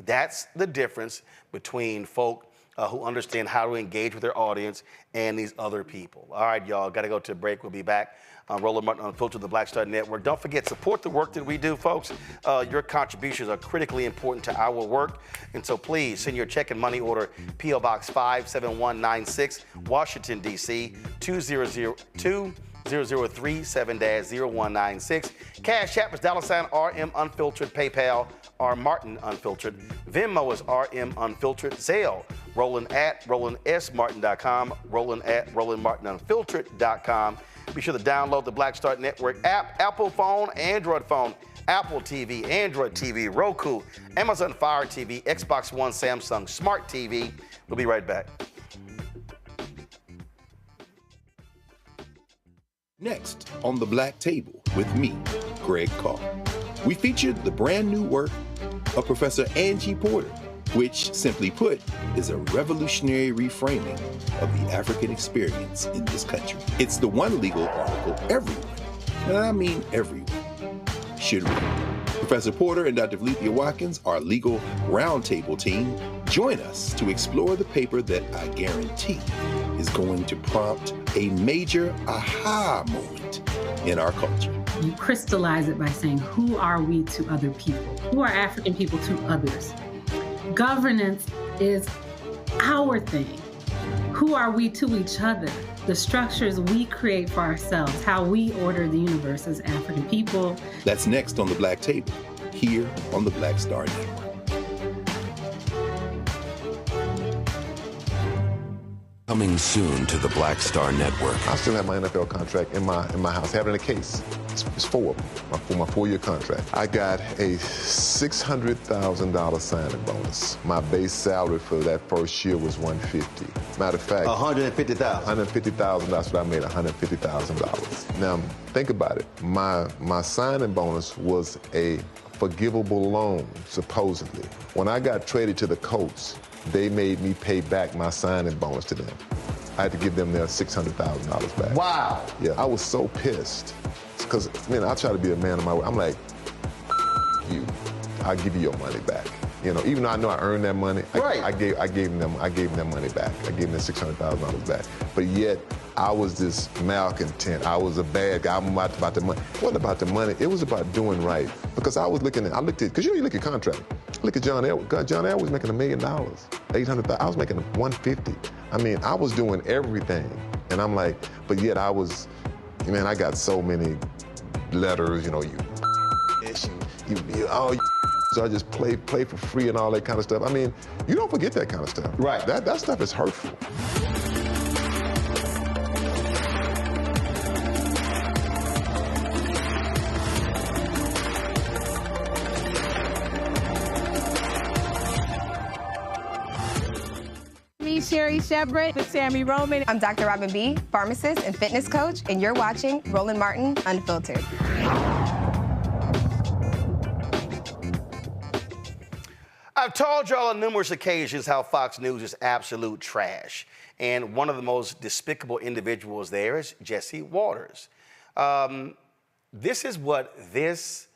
S1: That's the difference between folk who understand how to engage with their audience and these other people. All right, y'all, got to go to a break. We'll be back. Rollin Martin Unfiltered, the Black Star Network. Don't forget, support the work that we do, folks. Your contributions are critically important to our work. And so please send your check and money order, P.O. Box 57196, Washington, D.C., 20037-0196. Cash App is $RM Unfiltered. PayPal, R Martin Unfiltered. Venmo is RM Unfiltered. Zelle, Rollin@RollinSMartin.com, Rollin@RollinMartinUnfiltered.com. Be sure to download the Black Star Network app, Apple phone, Android phone, Apple TV, Android TV, Roku, Amazon Fire TV, Xbox One, Samsung Smart TV. We'll be right back.
S17: Next on The Black Table with me, Greg Carr. We featured the brand new work of Professor Angie Porter, which, simply put, is a revolutionary reframing of the African experience in this country. It's the one legal article everyone, and I mean everyone, should read. Professor Porter and Dr. Valencia Watkins, our legal roundtable team, join us to explore the paper that I guarantee is going to prompt a major aha moment in our culture.
S18: You crystallize it by saying, who are we to other people? Who are African people to others? Governance is our thing. Who are we to each other? The structures we create for ourselves, how we order the universe as African people.
S17: That's next on The Black Table, here on the Black Star Network.
S19: Coming soon to the Black Star Network.
S20: I still have my NFL contract in my house. Having a case. It's 4 of them, for my 4-year contract. I got a $600,000 signing bonus. My base salary for that first year was $150,000. Matter of fact, $150,000. $150,000. That's what I made. $150,000. Now think about it. My signing bonus was a forgivable loan, supposedly. When I got traded to the Colts, they made me pay back my signing bonus to them. I had to give them their $600,000 back.
S1: Wow.
S20: Yeah, I was so pissed. Because, man, I try to be a man of my word. I'm like, you, I'll give you your money back. You know, even though I know I earned that money, I gave them their money back. I gave them their $600,000 back. But yet, I was this malcontent. I was a bad guy. I'm about the money. It wasn't about the money. It was about doing right. Because I looked at, because you look at contract. Look at John Elway. John Elway was making $1 million, $800,000. I was making $150,000. I mean, I was doing everything. And I'm like, but yet I was, man, I got so many letters, you so I just play for free and all that kind of stuff. I mean, you don't forget that kind of stuff. Right. That stuff is hurtful.
S11: Sherry Shepard with Sammy Roman.
S21: I'm Dr. Robin B., pharmacist and fitness coach, and you're watching Rollin Martin Unfiltered.
S1: I've told y'all on numerous occasions how Fox News is absolute trash. And one of the most despicable individuals there is Jesse Waters. This is what this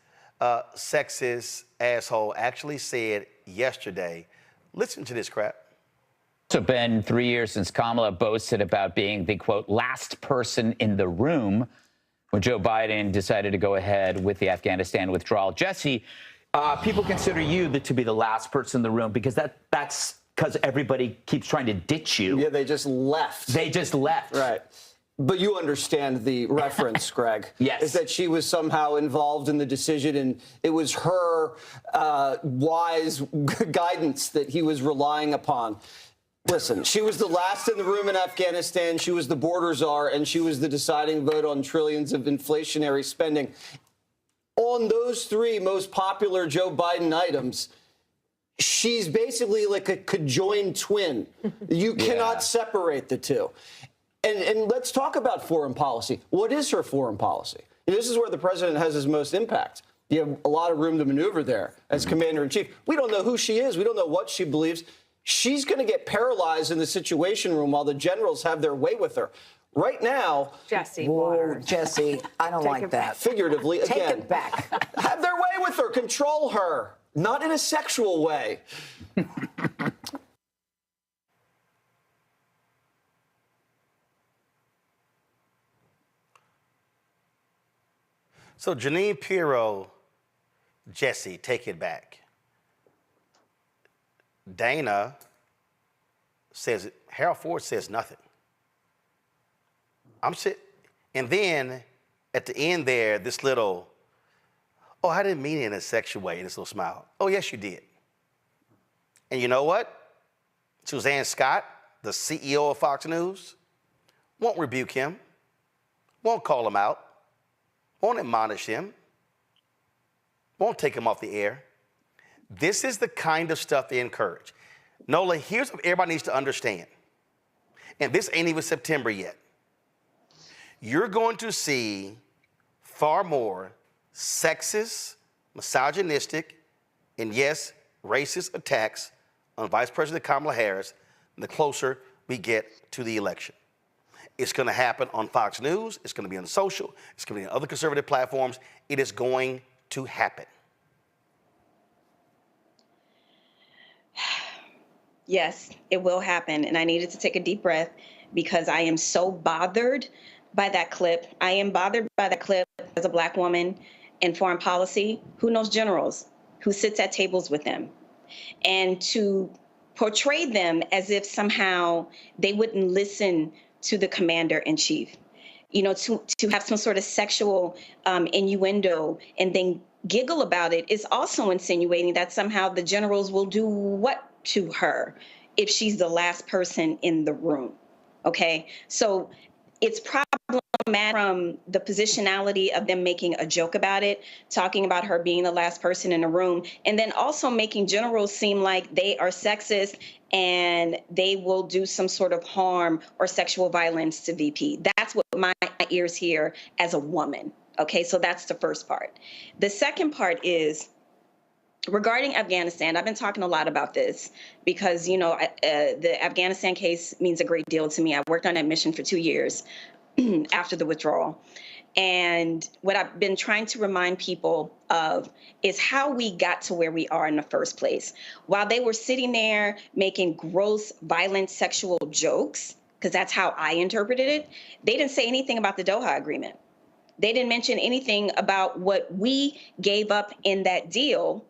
S1: sexist asshole actually said yesterday. Listen to this crap.
S22: It's been 3 years since Kamala boasted about being the, quote, last person in the room when Joe Biden decided to go ahead with the Afghanistan withdrawal. Jesse, people consider you to be the last person in the room because that's because everybody keeps trying to ditch you.
S23: Yeah, they just left.
S22: They just left.
S23: Right. But you understand the reference, Greg.
S22: Yes.
S23: Is that she was somehow involved in the decision, and it was her wise guidance that he was relying upon. Listen, she was the last in the room in Afghanistan. She was the border czar, and she was the deciding vote on trillions of inflationary spending. On those 3 most popular Joe Biden items, she's basically like a conjoined twin. You cannot separate the two. And let's talk about foreign policy. What is her foreign policy? And this is where the president has his most impact. You have a lot of room to maneuver there as commander-in-chief. We don't know who she is. We don't know what she believes. She's going to get paralyzed in the Situation Room while the generals have their way with her. Right now,
S24: Jesse
S23: Waters.
S24: Jesse, I don't like that.
S23: Figuratively,
S24: Take
S23: again.
S24: it back.
S23: Have their way with her. Control her. Not in a sexual way.
S1: So Janine Pirro, Jesse, take it back. Dana says, Harold Ford says nothing. And then at the end there, this little, oh, I didn't mean it in a sexual way, this little smile. Oh, yes, you did. And you know what? Suzanne Scott, the CEO of Fox News, won't rebuke him, won't call him out, won't admonish him, won't take him off the air. This is the kind of stuff they encourage. Nola, here's what everybody needs to understand. And this ain't even September yet. You're going to see far more sexist, misogynistic, and yes, racist attacks on Vice President Kamala Harris the closer we get to the election. It's going to happen on Fox News. It's going to be on social. It's going to be on other conservative platforms. It is going to happen.
S5: Yes, it will happen. And I needed to take a deep breath because I am so bothered by that clip. I am bothered by that clip as a Black woman in foreign policy who knows generals, who sits at tables with them. And to portrayed them as if somehow they wouldn't listen to the commander in chief, to have some sort of sexual innuendo and then giggle about it is also insinuating that somehow the generals will do what to her if she's the last person in the room. Okay, so it's problematic from the positionality of them making a joke about it, talking about her being the last person in the room, and then also making generals seem like they are sexist and they will do some sort of harm or sexual violence to VP. That's what my ears hear as a woman. Okay, so that's the first part. The second part is regarding Afghanistan. I've been talking a lot about this because, the Afghanistan case means a great deal to me. I worked on that mission for 2 years after the withdrawal. And what I've been trying to remind people of is how we got to where we are in the first place. While they were sitting there making gross, violent, sexual jokes, because that's how I interpreted it, they didn't say anything about the Doha Agreement. They didn't mention anything about what we gave up in that deal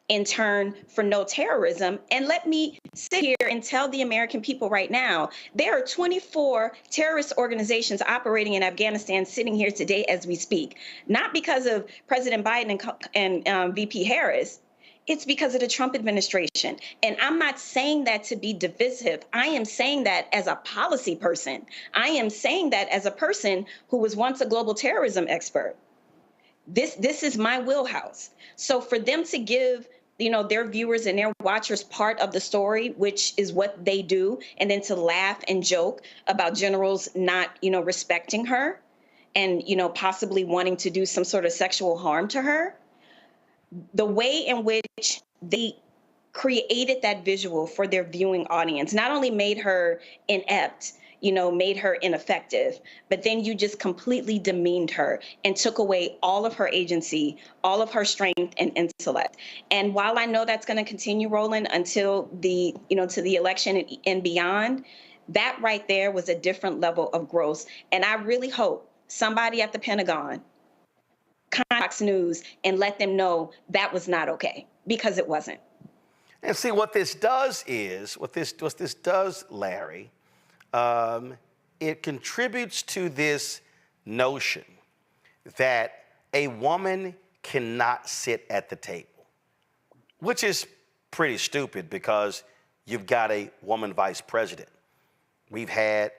S5: in turn for no terrorism. And let me sit here and tell the American people right now, there are 24 terrorist organizations operating in Afghanistan sitting here today as we speak, not because of President Biden and VP Harris. It's because of the Trump administration. And I'm not saying that to be divisive. I am saying that as a policy person. I am saying that as a person who was once a global terrorism expert. This is my wheelhouse. So for them to give their viewers and their watchers part of the story, which is what they do, and then to laugh and joke about generals not, respecting her and, possibly wanting to do some sort of sexual harm to her, the way in which they created that visual for their viewing audience not only made her inept, made her ineffective, but then you just completely demeaned her and took away all of her agency, all of her strength and intellect. And while I know that's going to continue, Rollin, until to the election and beyond, that right there was a different level of growth. And I really hope somebody at the Pentagon contact Fox News and let them know that was not okay, because it wasn't.
S1: And see, what this does, Larry, it contributes to this notion that a woman cannot sit at the table, which is pretty stupid because you've got a woman vice president. We've had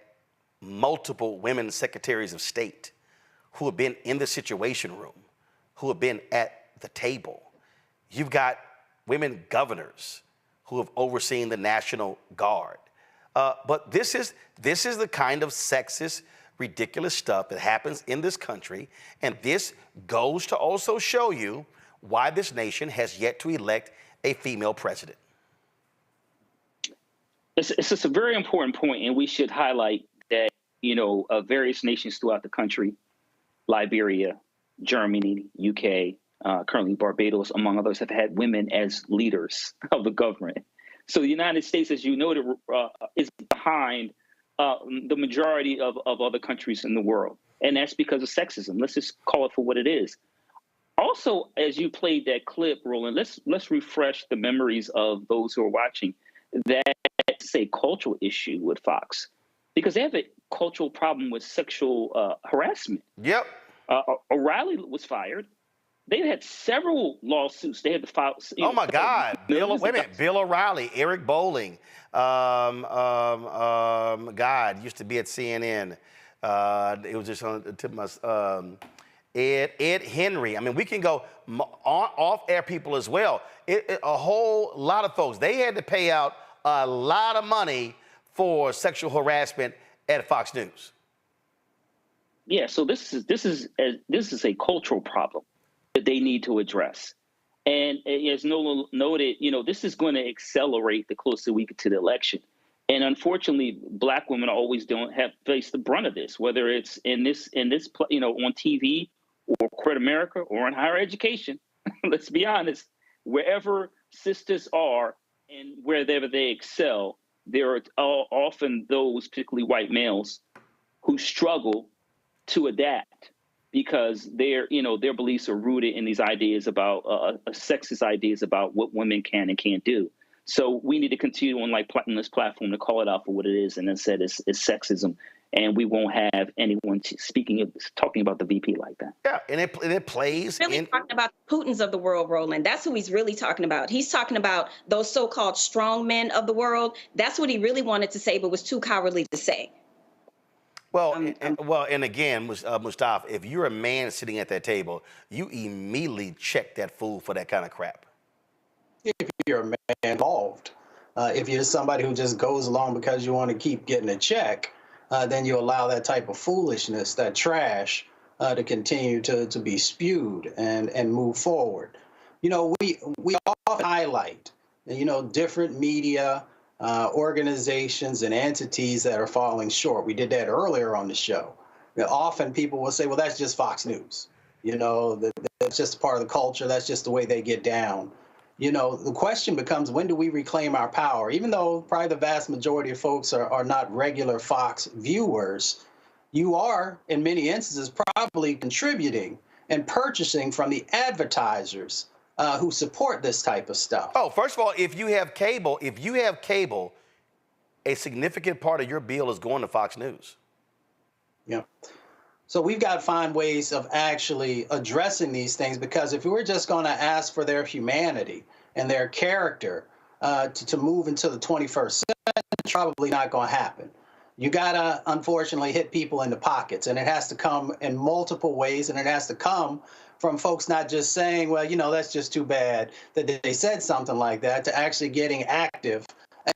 S1: multiple women secretaries of state who have been in the Situation Room, who have been at the table. You've got women governors who have overseen the National Guard. But this is the kind of sexist, ridiculous stuff that happens in this country, and this goes to also show you why this nation has yet to elect a female president.
S4: It's just a very important point, and we should highlight that, various nations throughout the country, Liberia, Germany, UK, currently Barbados, among others, have had women as leaders of the government. So the United States, as you noted, is behind the majority of other countries in the world. And that's because of sexism. Let's just call it for what it is. Also, as you played that clip, Rollin, let's refresh the memories of those who are watching. That's a cultural issue with Fox, because they have a cultural problem with sexual harassment.
S1: Yep.
S4: O'Reilly was fired. They had several lawsuits. They had to file.
S1: Oh my God! Bill O'Reilly, Eric Bolling, God used to be at CNN. It was just on the tip of my Ed Henry. I mean, we can go off-air people as well. A whole lot of folks. They had to pay out a lot of money for sexual harassment at Fox News.
S4: Yeah. So this is a cultural problem that they need to address. And as Nola noted, this is going to accelerate the closer we get to the election. And unfortunately, Black women always don't have faced the brunt of this, whether it's in this on TV or corporate America or in higher education. Let's be honest, wherever sisters are and wherever they excel, there are often those, particularly white males, who struggle to adapt, because their beliefs are rooted in these ideas about sexist ideas about what women can and can't do. So we need to continue on on this platform to call it out for what it is, and instead it's sexism, and we won't have anyone talking about the VP like that.
S1: Yeah, and it plays.
S5: Really talking about Putin's of the world, Roland. That's who he's really talking about. He's talking about those so-called strong men of the world. That's what he really wanted to say, but was too cowardly to say.
S1: Well, and again, Mustafa, if you're a man sitting at that table, you immediately check that fool for that kind of crap.
S6: If you're a man involved, if you're somebody who just goes along because you want to keep getting a check, then you allow that type of foolishness, that trash, to continue to be spewed and move forward. You know, we often highlight, you know, different media organizations and entities that are falling short. We did that earlier on the show. You know, often people will say, well, that's just Fox News. You know, that's just part of the culture. That's just the way they get down. You know, the question becomes, when do we reclaim our power? Even though probably the vast majority of folks are not regular Fox viewers, you are, in many instances, probably contributing and purchasing from the advertisers who support this type of stuff.
S1: Oh, first of all, if you have cable, a significant part of your bill is going to Fox News.
S6: Yeah. So we've got to find ways of actually addressing these things, because if we were just going to ask for their humanity and their character to move into the 21st century, it's probably not going to happen. You got to, unfortunately, hit people in the pockets, and it has to come in multiple ways, and it has to come from folks not just saying, well, you know, that's just too bad that they said something like that, to actually getting active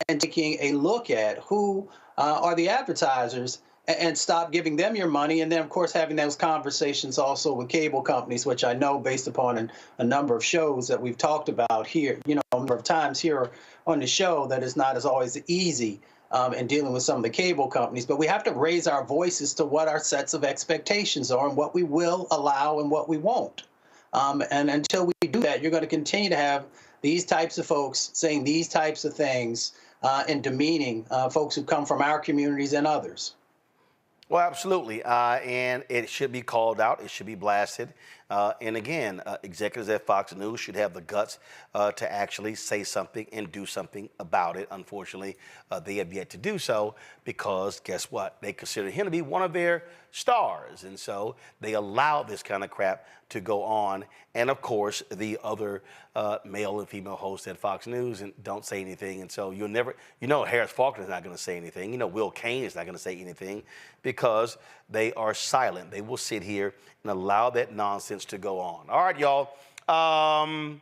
S6: and taking a look at who are the advertisers and stop giving them your money. And then, of course, having those conversations also with cable companies, which I know, based upon a number of shows that we've talked about here, you know, a number of times here on the show, that is not as always easy in dealing with some of the cable companies. But we have to raise our voices to what our sets of expectations are and what we will allow and what we won't. And until we do that, you're going to continue to have these types of folks saying these types of things and demeaning folks who come from our communities and others.
S1: Well, absolutely, and it should be called out. It should be blasted. And again, executives at Fox News should have the guts to actually say something and do something about it. Unfortunately, they have yet to do so, because guess what? They consider him to be one of their stars. And so they allow this kind of crap to go on. And of course, the other male and female hosts at Fox News and don't say anything. And so you'll never, you know, Harris Faulkner is not going to say anything. You know, Will Cain is not going to say anything, because they are silent. They will sit here and allow that nonsense to go on. All right, y'all. When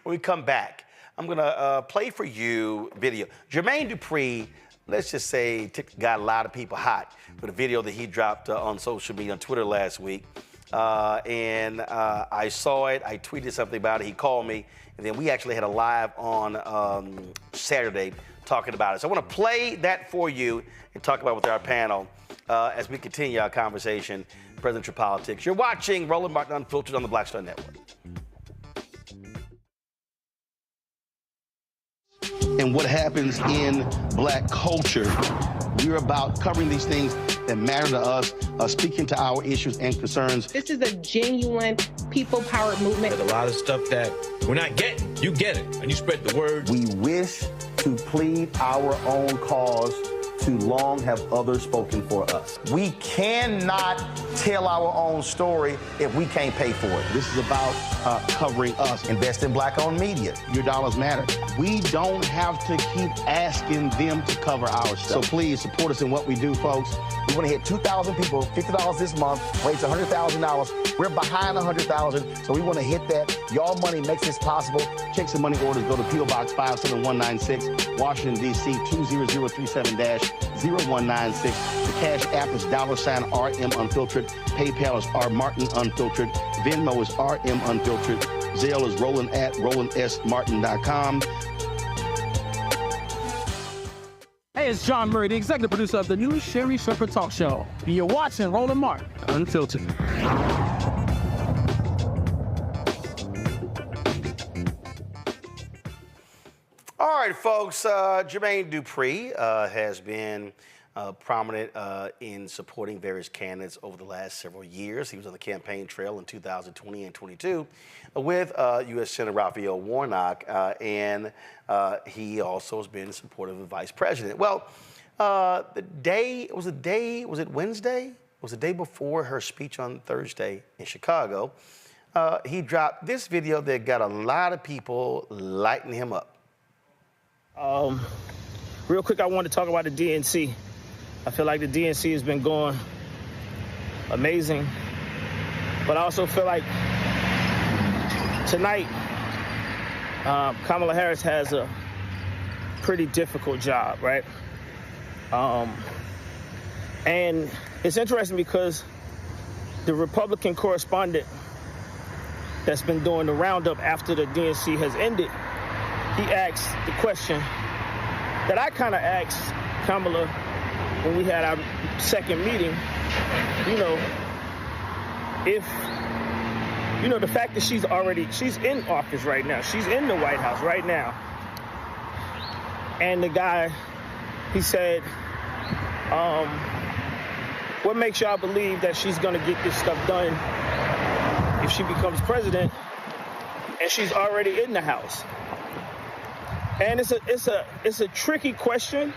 S1: we come back, I'm going to play for you video. Jermaine Dupri, let's just say, got a lot of people hot with a video that he dropped on social media, on Twitter last week. And I saw it. I tweeted something about it. He called me. And then we actually had a live on Saturday talking about it. So I want to play that for you and talk about it with our panel as we continue our conversation, presidential politics. You're watching Rollin Martin Unfiltered on the Black Star Network.
S2: And what happens in black culture. We're about covering these things that matter to us, speaking to our issues and concerns.
S3: This is a genuine people-powered movement.
S7: There's a lot of stuff that we're not getting. You get it, and you spread the word.
S2: We wish to plead our own cause. Too long have others spoken for us.
S1: We cannot tell our own story if we can't pay for it.
S2: This is about covering us.
S1: Invest in black-owned media.
S2: Your dollars matter. We don't have to keep asking them to cover our stuff. So please support us in what we do, folks.
S1: We want to hit 2,000 people, $50 this month, raise $100,000. We're behind 100,000, so we want to hit that. Y'all money makes this possible.
S2: Checks and money orders go to P.O. Box 57196, Washington, D.C. 20037-0196. The Cash App is $RM Unfiltered. PayPal is R Martin Unfiltered. Venmo is RM Unfiltered. Zelle is Rollin at RollinSMartin.com.
S8: Hey, it's John Murray, the executive producer of the new Sherry Shepherd Talk Show. You're watching Rollin Martin Unfiltered.
S1: All right, folks, Jermaine Dupri has been prominent in supporting various candidates over the last several years. He was on the campaign trail in 2020 and 22 with U.S. Senator Raphael Warnock, and he also has been supportive of the vice president. Well, was it Wednesday? It was the day before her speech on Thursday in Chicago. He dropped this video that got a lot of people lighting him up.
S9: Real quick, I want to talk about the DNC. I feel like the DNC has been going amazing, but I also feel like tonight, Kamala Harris has a pretty difficult job, right? And it's interesting because the Republican correspondent that's been doing the roundup after the DNC has ended, he asked the question that I kind of asked Kamala when we had our second meeting, the fact that she's in office right now, she's in the White House right now. And the guy, he said, what makes y'all believe that she's gonna get this stuff done if she becomes president and she's already in the House? And it's a tricky question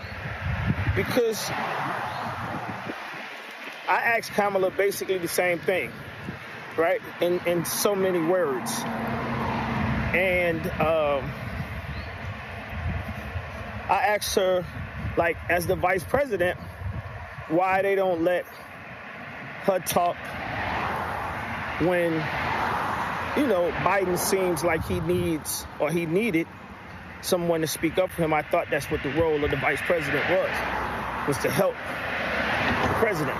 S9: because I asked Kamala basically the same thing, right? In so many words. And I asked her, like, as the vice president, why they don't let her talk when, Biden seems like he needed someone to speak up for him. I thought that's what the role of the vice president was to help the president.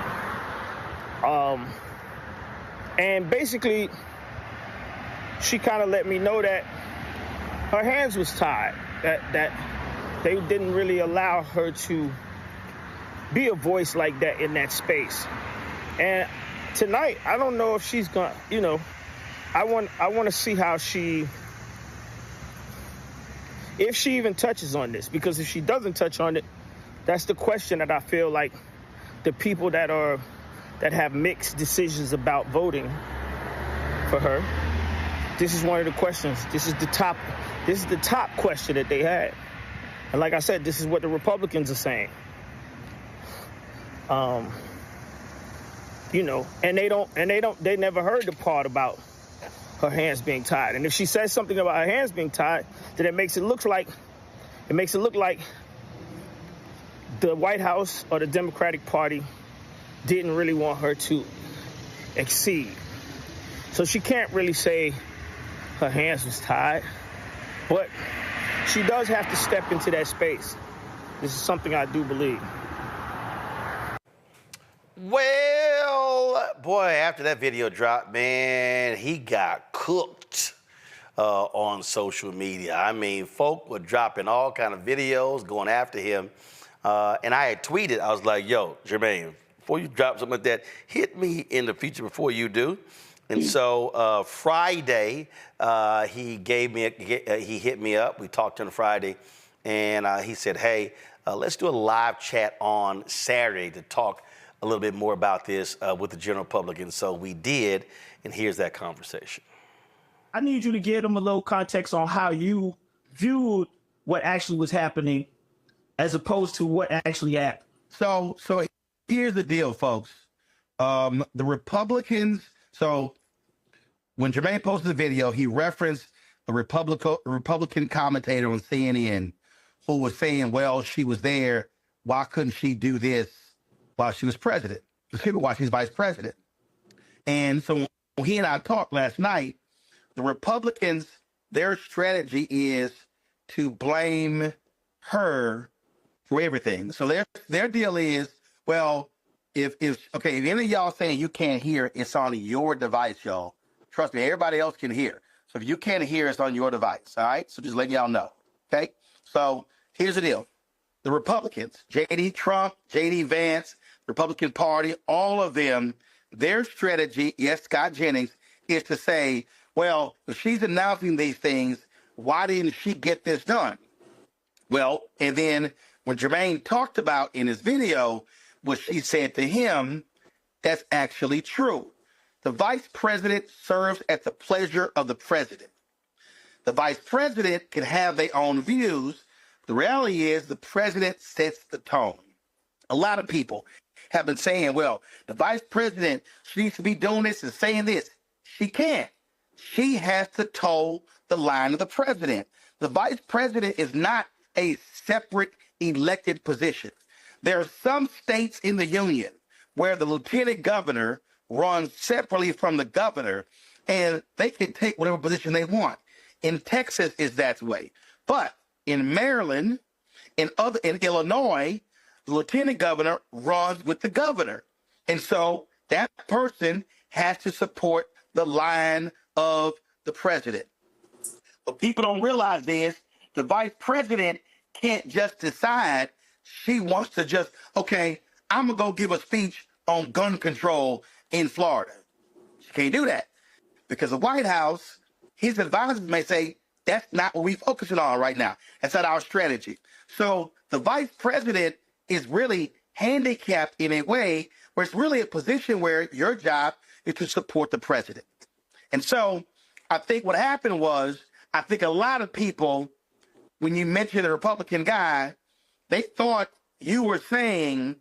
S9: And basically, she kind of let me know that her hands was tied, that they didn't really allow her to be a voice like that in that space. And tonight, I don't know if she's gonna, I want to see how if she even touches on this, because if she doesn't touch on it, that's the question that I feel like the people that have mixed decisions about voting for her, this is one of the questions. This is the top question that they had. And like I said, this is what the Republicans are saying. And they never heard the part about her hands being tied. And if she says something about her hands being tied, then it makes it look like the White House or the Democratic Party didn't really want her to exceed. So she can't really say her hands was tied, but she does have to step into that space. This is something I do believe.
S1: Well, boy, after that video dropped, man, he got cooked on social media. I mean, folk were dropping all kind of videos, going after him. And I had tweeted, I was like, yo, Jermaine, before you drop something like that, hit me in the feature before you do. And so Friday, he hit me up. We talked on Friday, and he said, hey, let's do a live chat on Saturday to talk a little bit more about this with the general public. And so we did, and here's that conversation.
S8: I need you to give them a little context on how you viewed what actually was happening as opposed to what actually happened.
S2: So here's the deal, folks. The Republicans, so when Jermaine posted the video, he referenced a Republican commentator on CNN who was saying, well, she was there. Why couldn't she do this while she was president? While she's vice president. And so when he and I talked last night, the Republicans, their strategy is to blame her for everything. So their deal is, well, if any of y'all saying you can't hear, it's on your device, y'all. Trust me, everybody else can hear. So if you can't hear, it's on your device, all right? So just letting y'all know, okay? So here's the deal. The Republicans, J.D. Trump, J.D. Vance, Republican Party, all of them, their strategy, yes, Scott Jennings, is to say, well, if she's announcing these things, why didn't she get this done? Well, and then
S10: When Jermaine talked about in his video what she said to him, that's actually true. The vice president serves at the pleasure of the president. The vice president can have their own views. The reality is the president sets the tone. A lot of people have been saying, well, the vice president, she needs to be doing this and saying this. She can't. She has to toe the line of the president. The vice president is not a separate elected position. There are some states in the union where the lieutenant governor runs separately from the governor, and they can take whatever position they want. In Texas, is that way. But in Maryland, in Illinois, the lieutenant governor runs with the governor. And so that person has to support the line of the president. What people don't realize is the vice president can't just decide she wants to just, okay, I'm going to go give a speech on gun control in Florida. She can't do that because the White House, his advisors may say, that's not what we're focusing on right now. That's not our strategy. So the vice president is really handicapped in a way where it's really a position where your job is to support the president. And so I think what happened was, I think a lot of people, when you mentioned a Republican guy, they thought you were saying,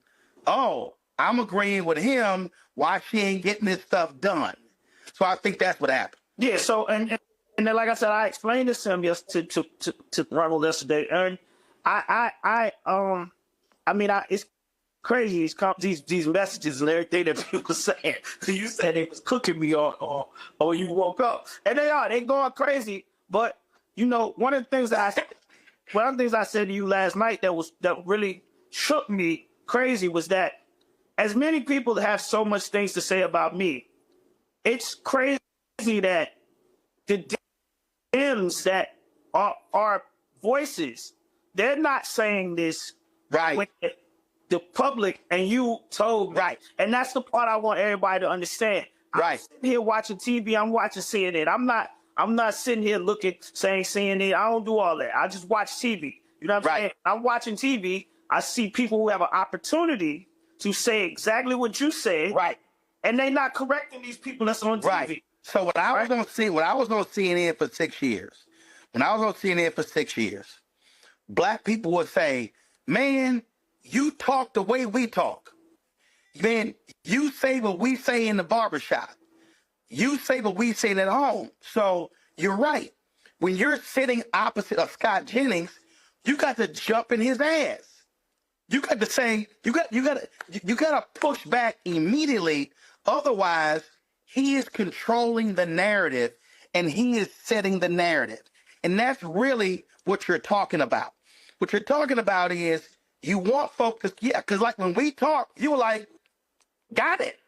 S10: oh, I'm agreeing with him, why she ain't getting this stuff done. So I think that's what happened.
S8: Yeah, so, and then, like I said, I explained this to him to Ronald yesterday, and it's crazy, these messages and everything that people saying. You said they was cooking me or you woke up. And they going crazy. But, you know, one of the things I said to you last night that really shook me crazy was that as many people have so much things to say about me, it's crazy that the Dems that are voices, they're not saying this
S10: right.
S8: When the public and you told me.
S10: Right.
S8: And that's the part I want everybody to understand.
S10: Right.
S8: I'm sitting here watching TV, I'm watching CNN. I'm not sitting here saying CNN. I don't do all that. I just watch TV. You know what I'm saying? I'm watching TV. I see people who have an opportunity to say exactly what you said.
S10: Right.
S8: And they're not correcting these people that's on TV.
S10: Right. So when I was on CNN for 6 years, black people would say, man, you talk the way we talk. Man, you say what we say in the barbershop. You say what we say at home. So you're right. When you're sitting opposite of Scott Jennings, you got to jump in his ass. You got to say, you got to push back immediately. Otherwise, he is controlling the narrative and he is setting the narrative. And that's really what you're talking about. What you're talking about is you want folks to, because like when we talk, you were like, got it.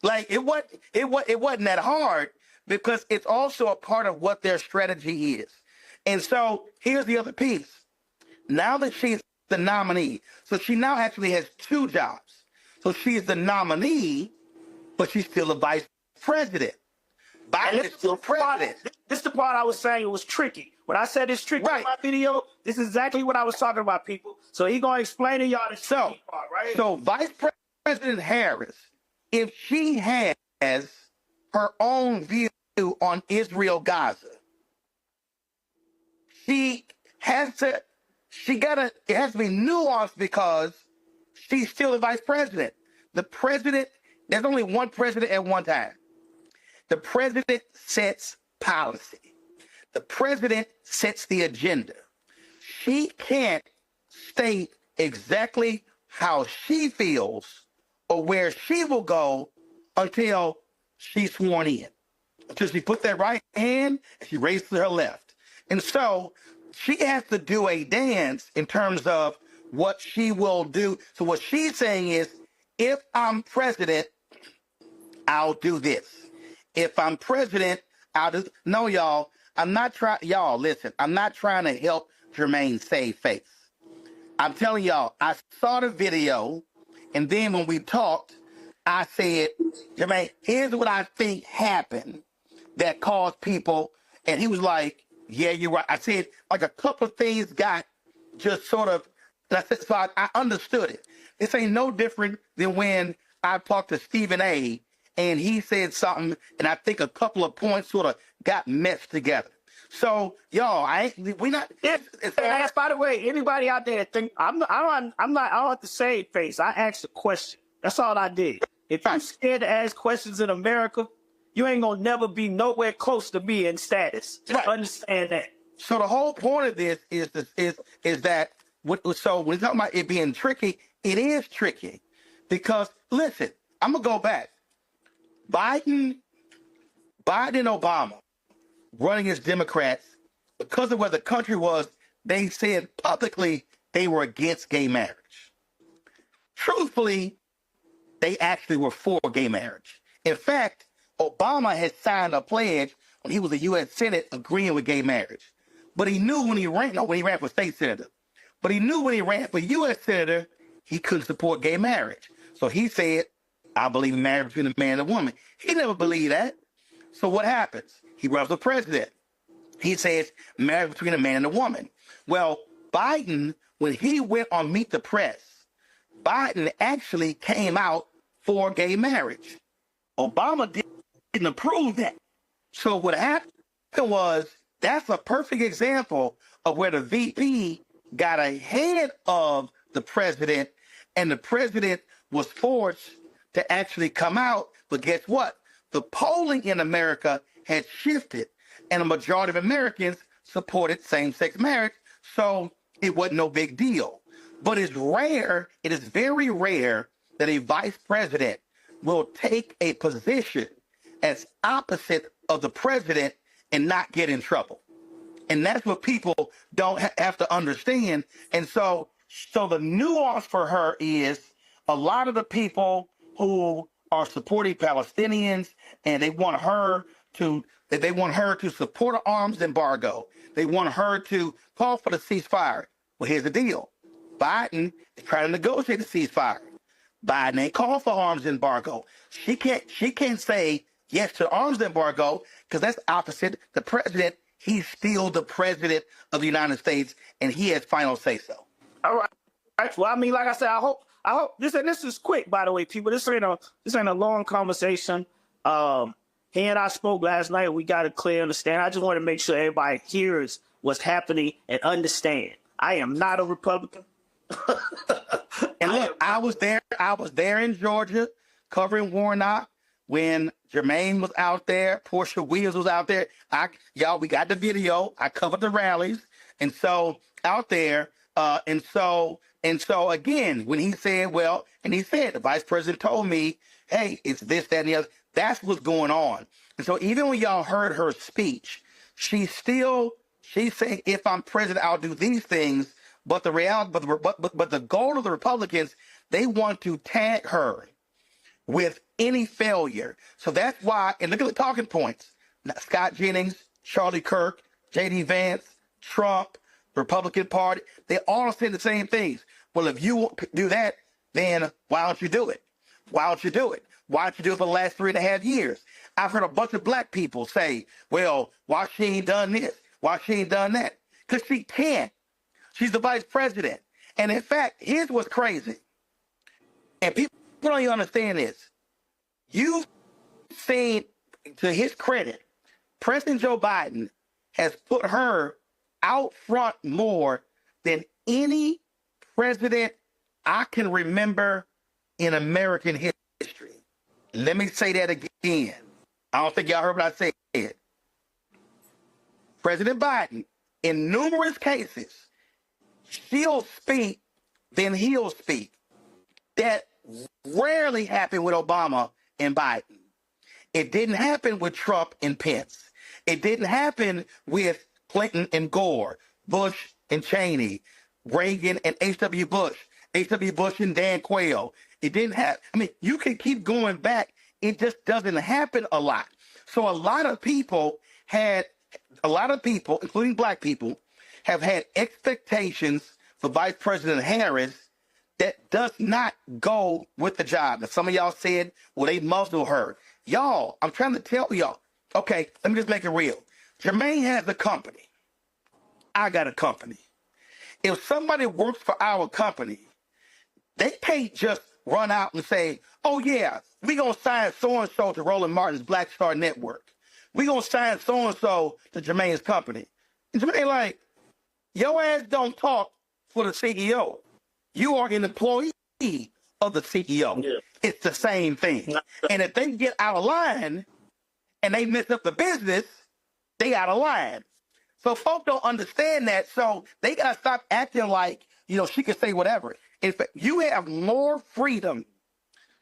S10: Like it wasn't that hard because it's also a part of what their strategy is. And so here's the other piece. Now that she's the nominee, so she now actually has two jobs. So she's the nominee, but she's still a vice president. Biden is still president.
S8: This is the part I was saying it was tricky. When I said it's tricky in my video, this is exactly what I was talking about, people. So he's going to explain to y'all the tricky part, right?
S10: So Vice President Harris, if she has her own view on Israel-Gaza, it has to be nuanced because she's still the vice president. The president, there's only one president at one time. The president sets policy. The president sets the agenda. She can't state exactly how she feels or where she will go until she's sworn in. Until she put that right hand and she raises her left. And so she has to do a dance in terms of what she will do. So what she's saying is, if I'm president, I'll do this. If I'm president, I'll do. No, y'all, I'm not trying. Y'all, listen, I'm not trying to help Jermaine save face. I'm telling y'all, I saw the video, and then when we talked, I said, Jermaine, here's what I think happened that caused people, and he was like, yeah, you're right. I said, like a couple of things got just sort of, And I said, so I understood it. This ain't no different than when I talked to Stephen A. and he said something, and I think a couple of points sort of got meshed together. So, y'all, we not.
S8: Ask, by the way, anybody out there that think I don't have to save face. I asked a question. That's all I did. If you're scared to ask questions in America, you ain't gonna never be nowhere close to me in status. Just understand that.
S10: So the whole point of this is that so when we're talking about it being tricky, it is tricky because listen, I'm gonna go back. Biden and Obama running as Democrats because of where the country was. They said publicly they were against gay marriage. Truthfully, they actually were for gay marriage. In fact, Obama had signed a pledge when he was a U.S. Senate agreeing with gay marriage. But he knew when he ran for state senator. But he knew when he ran for U.S. senator, he couldn't support gay marriage. So he said, I believe in marriage between a man and a woman. He never believed that. So what happens? He runs for president. He says marriage between a man and a woman. Well, Biden, when he went on Meet the Press, Biden actually came out for gay marriage. Obama didn't approve that. So what happened was that's a perfect example of where the VP got ahead of the president, and the president was forced to actually come out. But guess what? The polling in America had shifted, and a majority of Americans supported same-sex marriage, so it wasn't no big deal. But it's rare, it is very rare that a vice president will take a position as opposite of the president and not get in trouble. And that's what people don't have to understand. And so the nuance for her is a lot of the people who are supporting Palestinians and they want her to support an arms embargo. They want her to call for the ceasefire. Well, here's the deal. Biden is trying to negotiate the ceasefire. Biden ain't called for arms embargo. She can't say yes to the arms embargo because that's opposite the president. He's still the president of the United States, and he has final say so.
S8: All right. Well, I mean, like I said, I hope this is quick. By the way, people, this ain't a long conversation. He and I spoke last night. We got a clear understanding. I just want to make sure everybody hears what's happening and understand. I am not a Republican.
S10: And look, I was there in Georgia covering Warnock when Jermaine was out there, Portia Williams was out there. We got the video. I covered the rallies. And so out there, and so again, when he said, the vice president told me, hey, it's this, that, and the other. That's what's going on. And so even when y'all heard her speech, she's saying, if I'm president, I'll do these things. But the reality, but the goal of the Republicans, they want to tag her with any failure. So that's why, and look at the talking points. Scott Jennings, Charlie Kirk, J.D. Vance, Trump, Republican Party, they all say the same things. Well, if you won't do that, then why don't you do it? Why don't you do it? Why don't you do it for the last 3.5 years? I've heard a bunch of black people say, well, why she ain't done this? Why she ain't done that? Because she can't. She's the vice president. And in fact, here's what's crazy. And people don't even understand this. You've seen, to his credit, President Joe Biden has put her out front more than any president I can remember in American history. Let me say that again. I don't think y'all heard what I said. President Biden, in numerous cases, she'll speak, then he'll speak. That rarely happened with Obama and Biden. It didn't happen with Trump and Pence. It didn't happen with Clinton and Gore, Bush and Cheney, Reagan and H.W. Bush and Dan Quayle. It didn't happen. I mean, you can keep going back. It just doesn't happen a lot. So a lot of people, including black people, have had expectations for Vice President Harris that does not go with the job. Now, some of y'all said, well, they muzzle her. Y'all, I'm trying to tell y'all. Okay, let me just make it real. Jermaine has a company. I got a company. if somebody works for our company, they can't just run out and say, oh, yeah, we're going to sign so-and-so to Roland Martin's Black Star Network. We're going to sign so-and-so to Jermaine's company. And Jermaine like, your ass don't talk for the CEO. You are an employee of the CEO. Yeah. It's the same thing. And if they get out of line and they mess up the business, they out of line. So folks don't understand that. So they got to stop acting like, she can say whatever. In fact, you have more freedom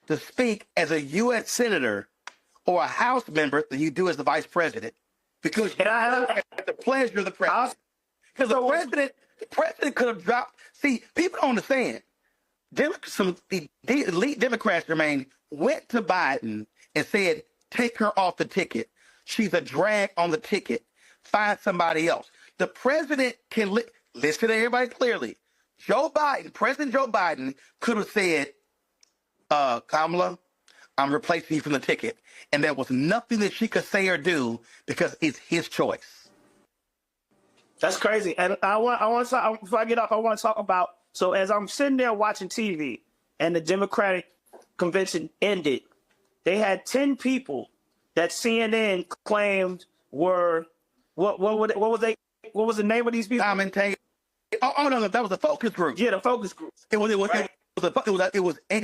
S10: to speak as a U.S. Senator or a House member than you do as the Vice President. Because you have the pleasure of the President. Because the President could have dropped. See, people don't understand. The elite Democrats, Jermaine, went to Biden and said, take her off the ticket. She's a drag on the ticket. Find somebody else. The President can listen to everybody clearly. President Joe Biden could have said, Kamala, I'm replacing you from the ticket. And there was nothing that she could say or do because it's his choice.
S8: That's crazy. And I want to, before I get off, I want to talk about, so as I'm sitting there watching TV and the Democratic convention ended, they had 10 people that CNN claimed were, what was the name of these people?
S10: Commentator. Oh no, that was a focus group.
S8: Yeah, the focus group.
S10: It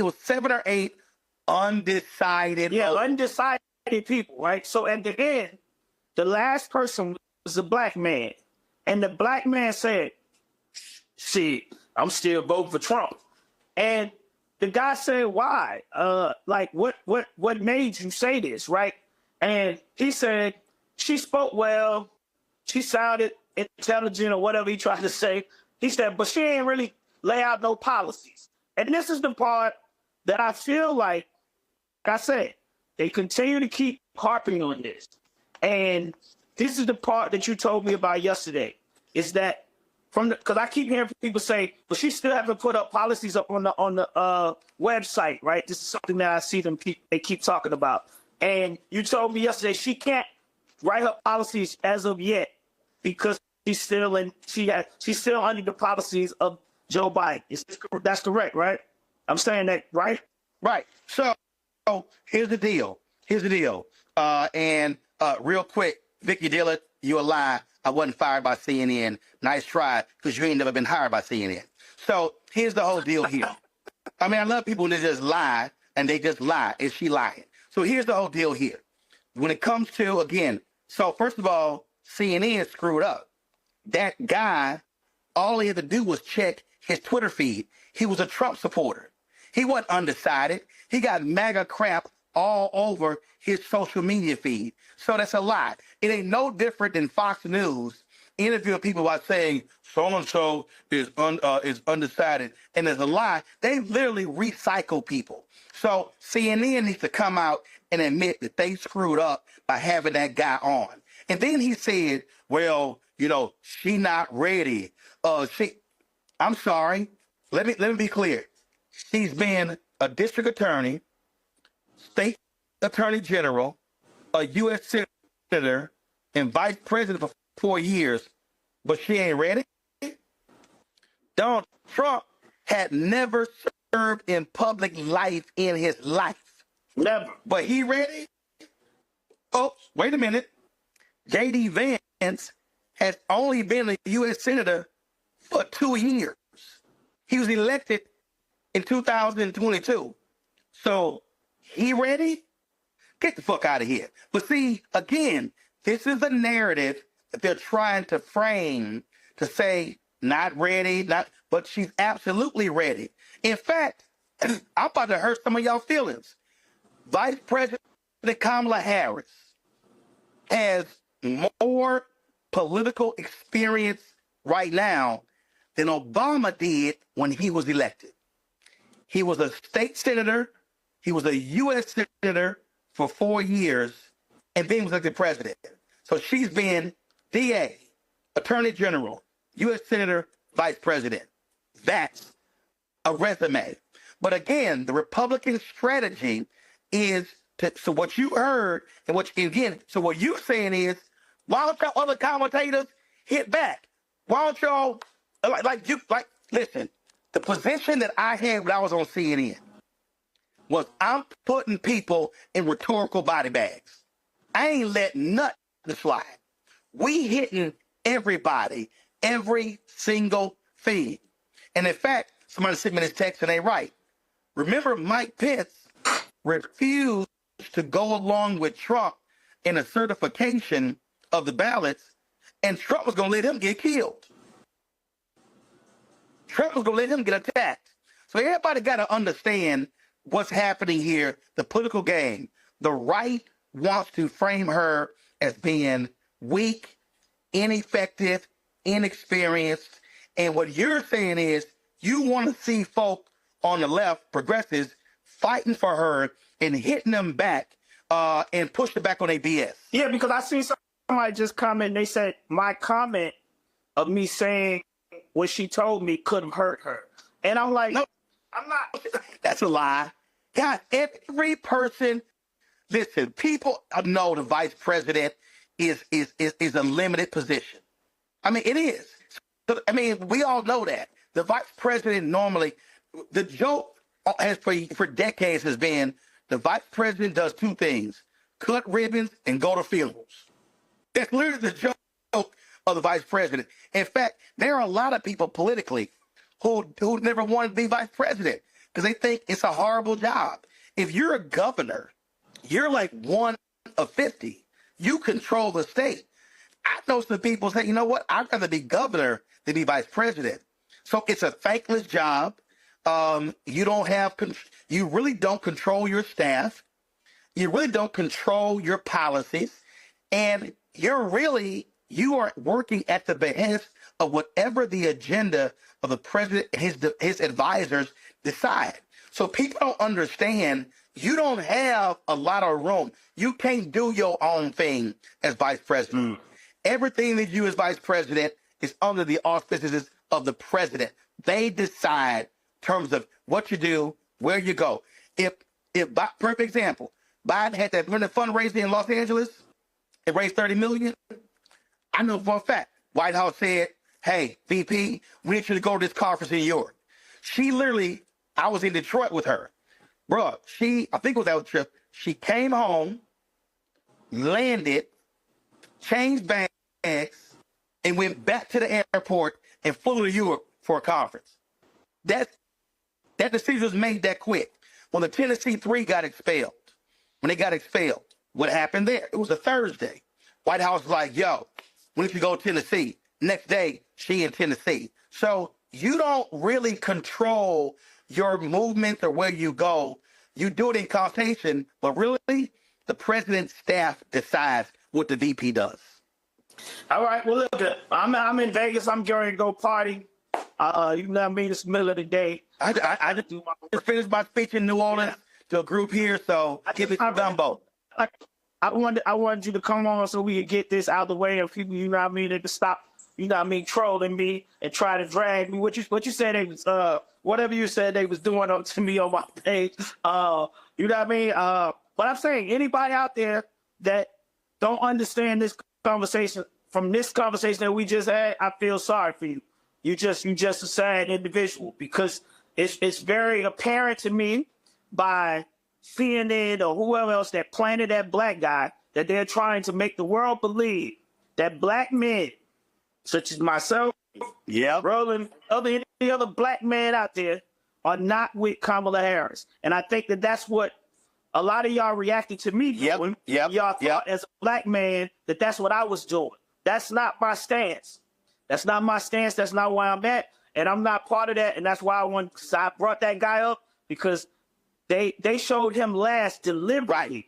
S10: was 7 or 8 undecided.
S8: Yeah, undecided people, right? So at the end, the last person was a black man, and the black man said, "See, I'm still voting for Trump." And the guy said, "Why? What made you say this, right?" And he said, "She spoke well. She sounded intelligent," or whatever he tried to say. He said, "But she ain't really lay out no policies." And this is the part that I feel like I said, they continue to keep harping on this. And this is the part that you told me about yesterday, is that because I keep hearing people say, but she still haven't put up policies up on the website, right? This is something that I see they keep talking about. And you told me yesterday she can't write her policies as of yet because she's still under the policies of Joe Biden. That's correct, right? I'm saying that, right?
S10: Right. So here's the deal. Real quick, Vicky Dillard, you a lie. I wasn't fired by CNN. Nice try, because you ain't never been hired by CNN. So here's the whole deal here. I mean, I love people that just lie, and they just lie. Is she lying? So here's the whole deal here. When it comes to, again, so first of all, CNN screwed up. That guy, all he had to do was check his Twitter feed. He was a Trump supporter. He wasn't undecided. He got MAGA crap all over his social media feed. So that's a lie. It ain't no different than Fox News interviewing people by saying so-and-so is undecided. And there's a lie. They literally recycle people. So CNN needs to come out and admit that they screwed up by having that guy on. And then he said, well, she not ready. I'm sorry. Let me be clear. She's been a district attorney, state attorney general, a U.S. senator, and vice president for 4 years, but she ain't ready? Donald Trump had never served in public life in his life.
S8: Never.
S10: But he ready? Oh, wait a minute. J.D. Vance has only been a U.S. senator for 2 years. He was elected in 2022. So he ready? Get the fuck out of here. But see, again, this is a narrative that they're trying to frame to say not ready, but she's absolutely ready. In fact, I'm about to hurt some of y'all feelings. Vice President Kamala Harris has more political experience right now than Obama did when he was elected. He was a state senator. He was a U.S. senator for 4 years, and then was elected president. So she's been DA, Attorney General, U.S. Senator, Vice President. That's a resume. But again, the Republican strategy is so what you heard, and what you're saying is, why don't y'all other commentators hit back? Why don't y'all Listen, the position that I had when I was on CNN was I'm putting people in rhetorical body bags. I ain't letting nothing slide. We hitting everybody, every single thing. And in fact, somebody sent me this text and they right. Remember, Mike Pence refused to go along with Trump in a certification of the ballots, and Trump was going to let him get killed. Trump was going to let him get attacked. So everybody got to understand what's happening here, the political game. The right wants to frame her as being weak, ineffective, inexperienced. And what you're saying is you want to see folk on the left, progressives, fighting for her and hitting them back and pushing back on their BS.
S8: Yeah, because I seen somebody just comment, they said my comment of me saying what she told me could have hurt her. And I'm like, no, I'm not.
S10: That's a lie. God, every person, listen, people know the vice president is a limited position. I mean, it is. I mean, we all know that. The vice president normally, the joke has for decades has been the vice president does two things: cut ribbons and go to funerals. That's literally the joke of the vice president. In fact, there are a lot of people politically who never wanted to be vice president because they think it's a horrible job. If you're a governor, you're like one of 50. You control the state. I know some people say, you know what? I'd rather be governor than be vice president. So it's a thankless job. You really don't control your staff. You really don't control your policies. And you are working at the behest of whatever the agenda of the president and his advisors decide. So people don't understand you don't have a lot of room. You can't do your own thing as vice president. Everything that you do as vice president is under the auspices of the president. They decide in terms of what you do, where you go. If perfect example, Biden had that fundraiser in Los Angeles and raised $30 million. I know for a fact, White House said, hey, VP, we need you to go to this conference in New York. She literally, I was in Detroit with her. Bruh, I think it was that trip. She came home, landed, changed bags, and went back to the airport and flew to Europe for a conference. That decision was made that quick. When the Tennessee Three got expelled, what happened there? It was a Thursday. White House was like, yo, we need you to go to Tennessee. Next day, she in Tennessee. So you don't really control your movements or where you go. You do it in consultation, but really, the president's staff decides what the VP does.
S8: All right, well, look, I'm in Vegas. I'm going to go party. You know what I mean? It's the middle of the day.
S10: I just finished my speech in New Orleans to a group here, so give it to Dumbo.
S8: I wanted you to come on so we could get this out of the way and people, you know what I mean, they could stop, you know what I mean, trolling me and try to drag me. What you said they was whatever you said they was doing to me on my page. You know what I mean? But I'm saying anybody out there that don't understand this conversation, from this conversation that we just had, I feel sorry for you. You just a sad individual, because it's very apparent to me by CNN or whoever else that planted that black guy that they're trying to make the world believe that black men, such as myself, Rollin, any other black man out there, are not with Kamala Harris. And I think that that's what a lot of y'all reacted to me doing. Y'all thought as a black man that that's what I was doing. That's not my stance. That's not my stance. That's not where I'm at. And I'm not part of that. And that's why I brought that guy up, because they showed him last deliberately.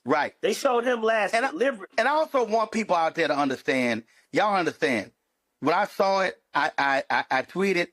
S10: Right.
S8: They showed him last deliberately.
S10: And I also want people out there to understand, y'all understand. When I saw it, I tweeted,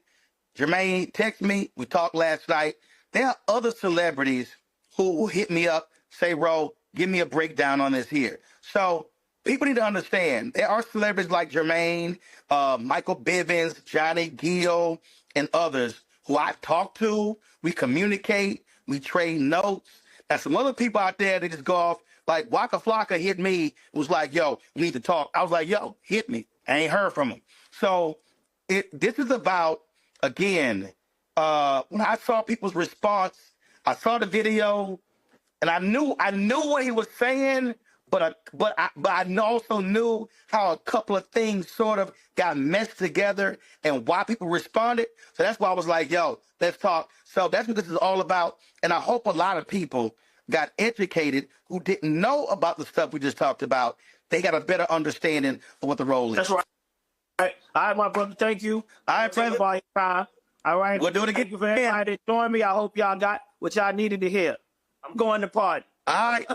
S10: Jermaine texted me, we talked last night. There are other celebrities who will hit me up, say, Ro, give me a breakdown on this here. So people need to understand, there are celebrities like Jermaine, Michael Bivins, Johnny Gill, and others who I've talked to. We communicate, we trade notes. Now, some other people out there, they just go off, like Waka Flocka hit me, was like, yo, we need to talk. I was like, yo, hit me. I ain't heard from him. So this is about, again, when I saw people's response, I saw the video, and I knew what he was saying, but I also knew how a couple of things sort of got meshed together and why people responded. So that's why I was like, yo, let's talk. So that's what this is all about. And I hope a lot of people got educated who didn't know about the stuff we just talked about. They got a better understanding of what the role is.
S8: That's right. All right, my brother, thank you.
S10: All right, brother.
S8: All right.
S10: We'll do it again.
S8: Thank you for everybody that joined me. I hope y'all got what y'all needed to hear. I'm going to party.
S10: All right.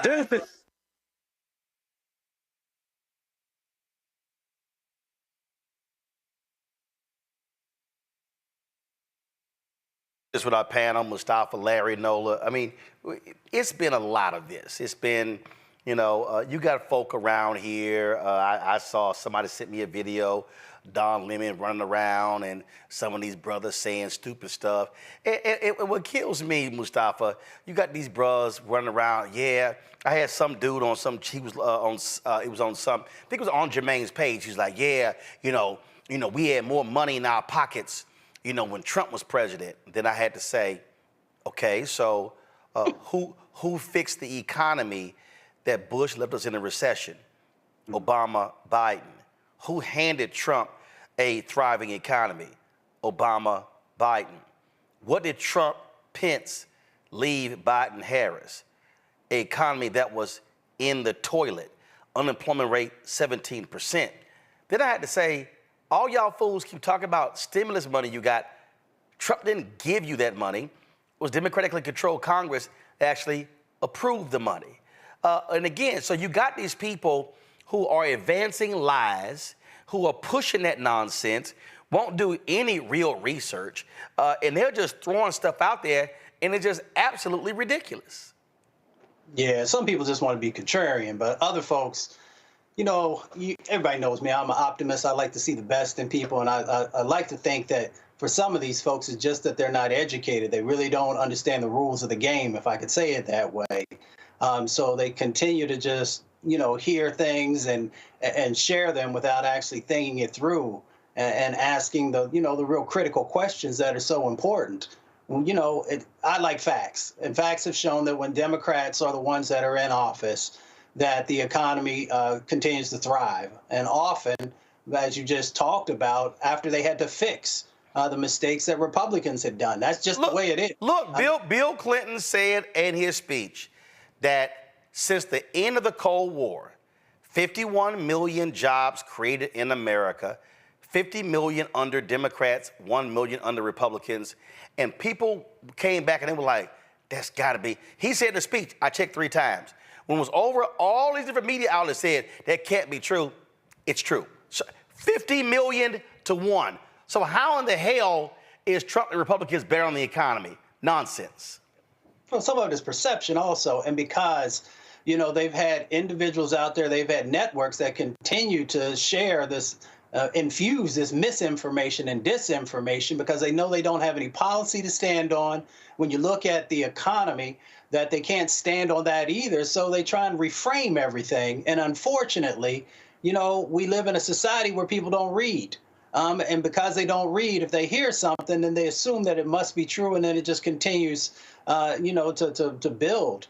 S10: Deuces.
S1: This with our panel, Mustafa, Larry, Nola. I mean, it's been a lot of this. It's been, you got folk around here. I saw somebody sent me a video, Don Lemon running around and some of these brothers saying stupid stuff. And what kills me, Mustafa, you got these bros running around. Yeah, I had some dude on some, he was it was on some, I think it was on Jermaine's page. He's like, yeah, we had more money in our pockets, when Trump was president. Then I had to say, okay, so who fixed the economy that Bush left us in a recession? Obama, Biden. Who handed Trump a thriving economy? Obama, Biden. What did Trump, Pence leave Biden, Harris? An economy that was in the toilet. Unemployment rate 17%. Then I had to say, all y'all fools keep talking about stimulus money you got. Trump didn't give you that money. It was democratically controlled Congress that actually approved the money. And again, so you got these people who are advancing lies, who are pushing that nonsense, won't do any real research, and they're just throwing stuff out there, and it's just absolutely ridiculous.
S6: Yeah, some people just want to be contrarian, but other folks, everybody knows me. I'm an optimist. I like to see the best in people, and I like to think that for some of these folks, it's just that they're not educated. They really don't understand the rules of the game, if I could say it that way. So they continue to just, hear things and share them without actually thinking it through and asking the real critical questions that are so important. I like facts, and facts have shown that when Democrats are the ones that are in office, that the economy continues to thrive. And often, as you just talked about, after they had to fix the mistakes that Republicans had done. That's just the way it is.
S1: Look, Bill Clinton said in his speech that since the end of the Cold War, 51 million jobs created in America, 50 million under Democrats, 1 million under Republicans, and people came back and they were like, that's gotta be. He said in the speech, I checked 3 times. When it was over, all these different media outlets said that can't be true. It's true. So 50 million to 1. So how in the hell is Trump and Republicans better on the economy? Nonsense.
S6: Well, some of it is perception also, and because they've had individuals out there, they've had networks that continue to share this, infuse this misinformation and disinformation because they know they don't have any policy to stand on. When you look at the economy, that they can't stand on that either, so they try and reframe everything. And unfortunately, we live in a society where people don't read. And because they don't read, if they hear something, then they assume that it must be true, and then it just continues, to build.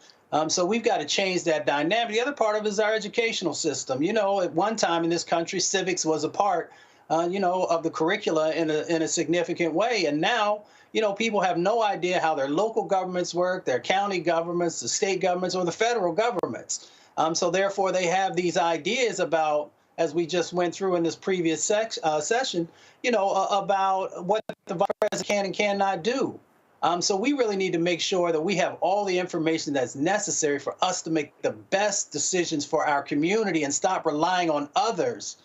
S6: So we've got to change that dynamic. The other part of it is our educational system. At one time in this country, civics was a part, of the curricula in a significant way. And now, people have no idea how their local governments work, their county governments, the state governments, or the federal governments. So therefore, they have these ideas about, as we just went through in this previous session, about what the vice president can and cannot do. So we really need to make sure that we have all the information that's necessary for us to make the best decisions for our community and stop relying on others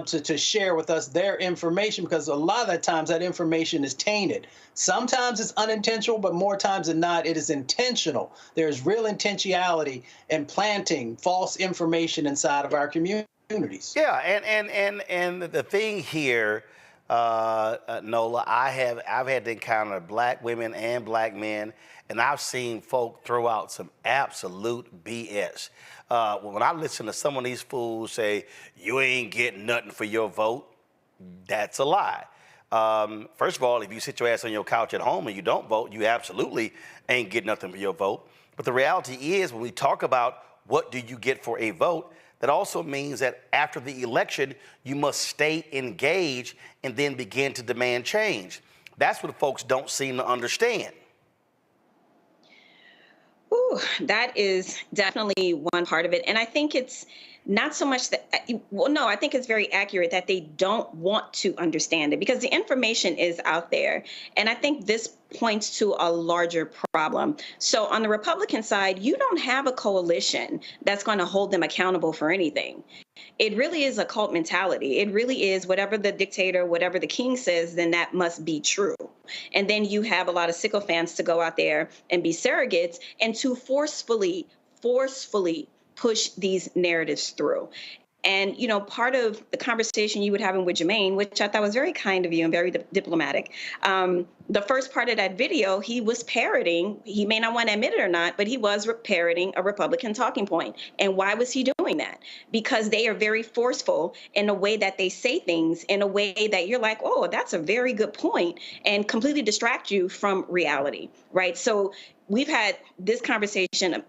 S6: to share with us their information, because a lot of the times that information is tainted. Sometimes it's unintentional, but more times than not, it is intentional. There's real intentionality in planting false information inside of our communities.
S1: Yeah, and the thing here, Nola, I've had to encounter black women and black men, and I've seen folk throw out some absolute BS. When I listen to some of these fools say, you ain't getting nothing for your vote, That's a lie. First of all, if you sit your ass on your couch at home and you don't vote, you absolutely ain't getting nothing for your vote. But the reality is, when we talk about what do you get for a vote, that also means that after the election, you must stay engaged and then begin to demand change. That's what folks don't seem to understand.
S5: Ooh, that is definitely one part of it. And I think it's not so much that, well, no, I think it's very accurate that they don't want to understand it because the information is out there. And I think this points to a larger problem. So on the Republican side, you don't have a coalition that's going to hold them accountable for anything. It really is a cult mentality. It really is whatever the dictator, whatever the king says, then that must be true. And then you have a lot of sycophants to go out there and be surrogates and to forcefully push these narratives through. And, you know, part of the conversation you were having with Jermaine, which I thought was very kind of you and very diplomatic, the first part of that video, he was parroting, he may not want to admit it or not, but he was parroting a Republican talking point. And why was he doing that? Because they are very forceful in the way that they say things, in a way that you're like, oh, that's a very good point, and completely distract you from reality, right? So we've had this conversation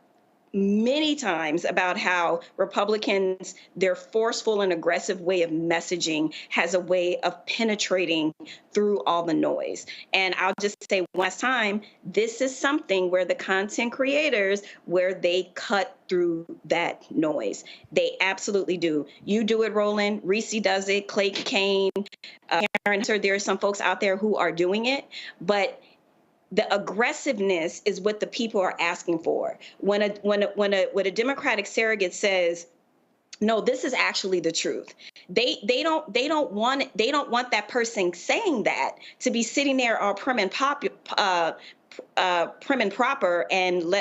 S5: many times about how Republicans, their forceful and aggressive way of messaging has a way of penetrating through all the noise. And I'll just say one last time, this is something where the content creators, where they cut through that noise. They absolutely do. You do it, Rollin. Reese does it. Clay Kane, Karen, there are some folks out there who are doing it, but the aggressiveness is what the people are asking for. When a Democratic surrogate says, no, this is actually the truth, they don't want that person saying that to be sitting there all prim and proper and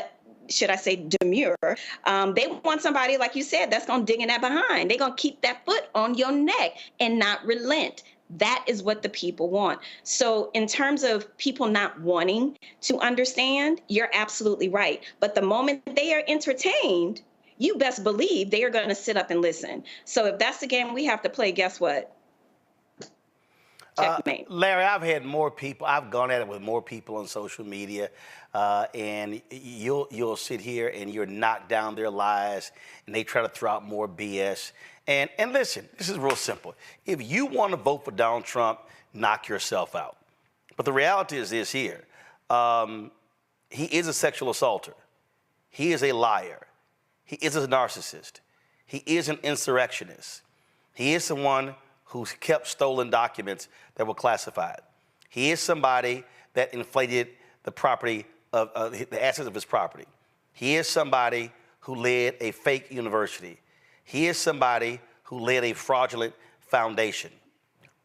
S5: should I say demure. They want somebody, like you said, that's going to dig in that behind. They're going to keep that foot on your neck and not relent. That is what the people want. So in terms of people not wanting to understand, you're absolutely right. But the moment they are entertained, you best believe they are going to sit up and listen. So if that's the game we have to play, guess what? Checkmate.
S1: Larry, I've had more people, I've gone at it with more people on social media, and you'll sit here and you're knocked down their lies, and they try to throw out more BS. And listen, this is real simple. If you want to vote for Donald Trump, knock yourself out. But the reality is this here. He is a sexual assaulter. He is a liar. He is a narcissist. He is an insurrectionist. He is someone who's kept stolen documents that were classified. He is somebody that inflated the property of the assets of his property. He is somebody who led a fake university. He is somebody who led a fraudulent foundation.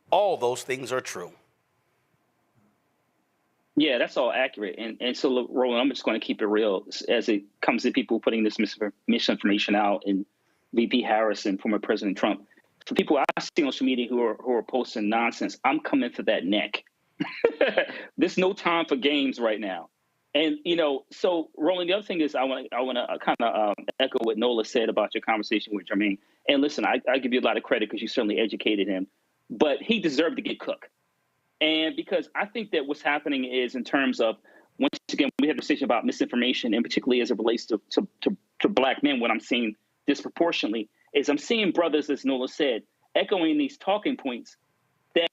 S1: All those things are true.
S4: Yeah, that's all accurate. And so, Roland, I'm just going to keep it real as it comes to people putting this misinformation out, and VP Harris and former President Trump. For people I see on social media who are posting nonsense, I'm coming for that neck. There's no time for games right now. And, you know, so Roland, the other thing is I want to kind of echo what Nola said about your conversation with Jermaine. And listen, I give you a lot of credit because you certainly educated him, but he deserved to get cooked. And because I think that what's happening is, in terms of, once again, we have a decision about misinformation, and particularly as it relates to Black men, what I'm seeing disproportionately is I'm seeing brothers, as Nola said, echoing these talking points that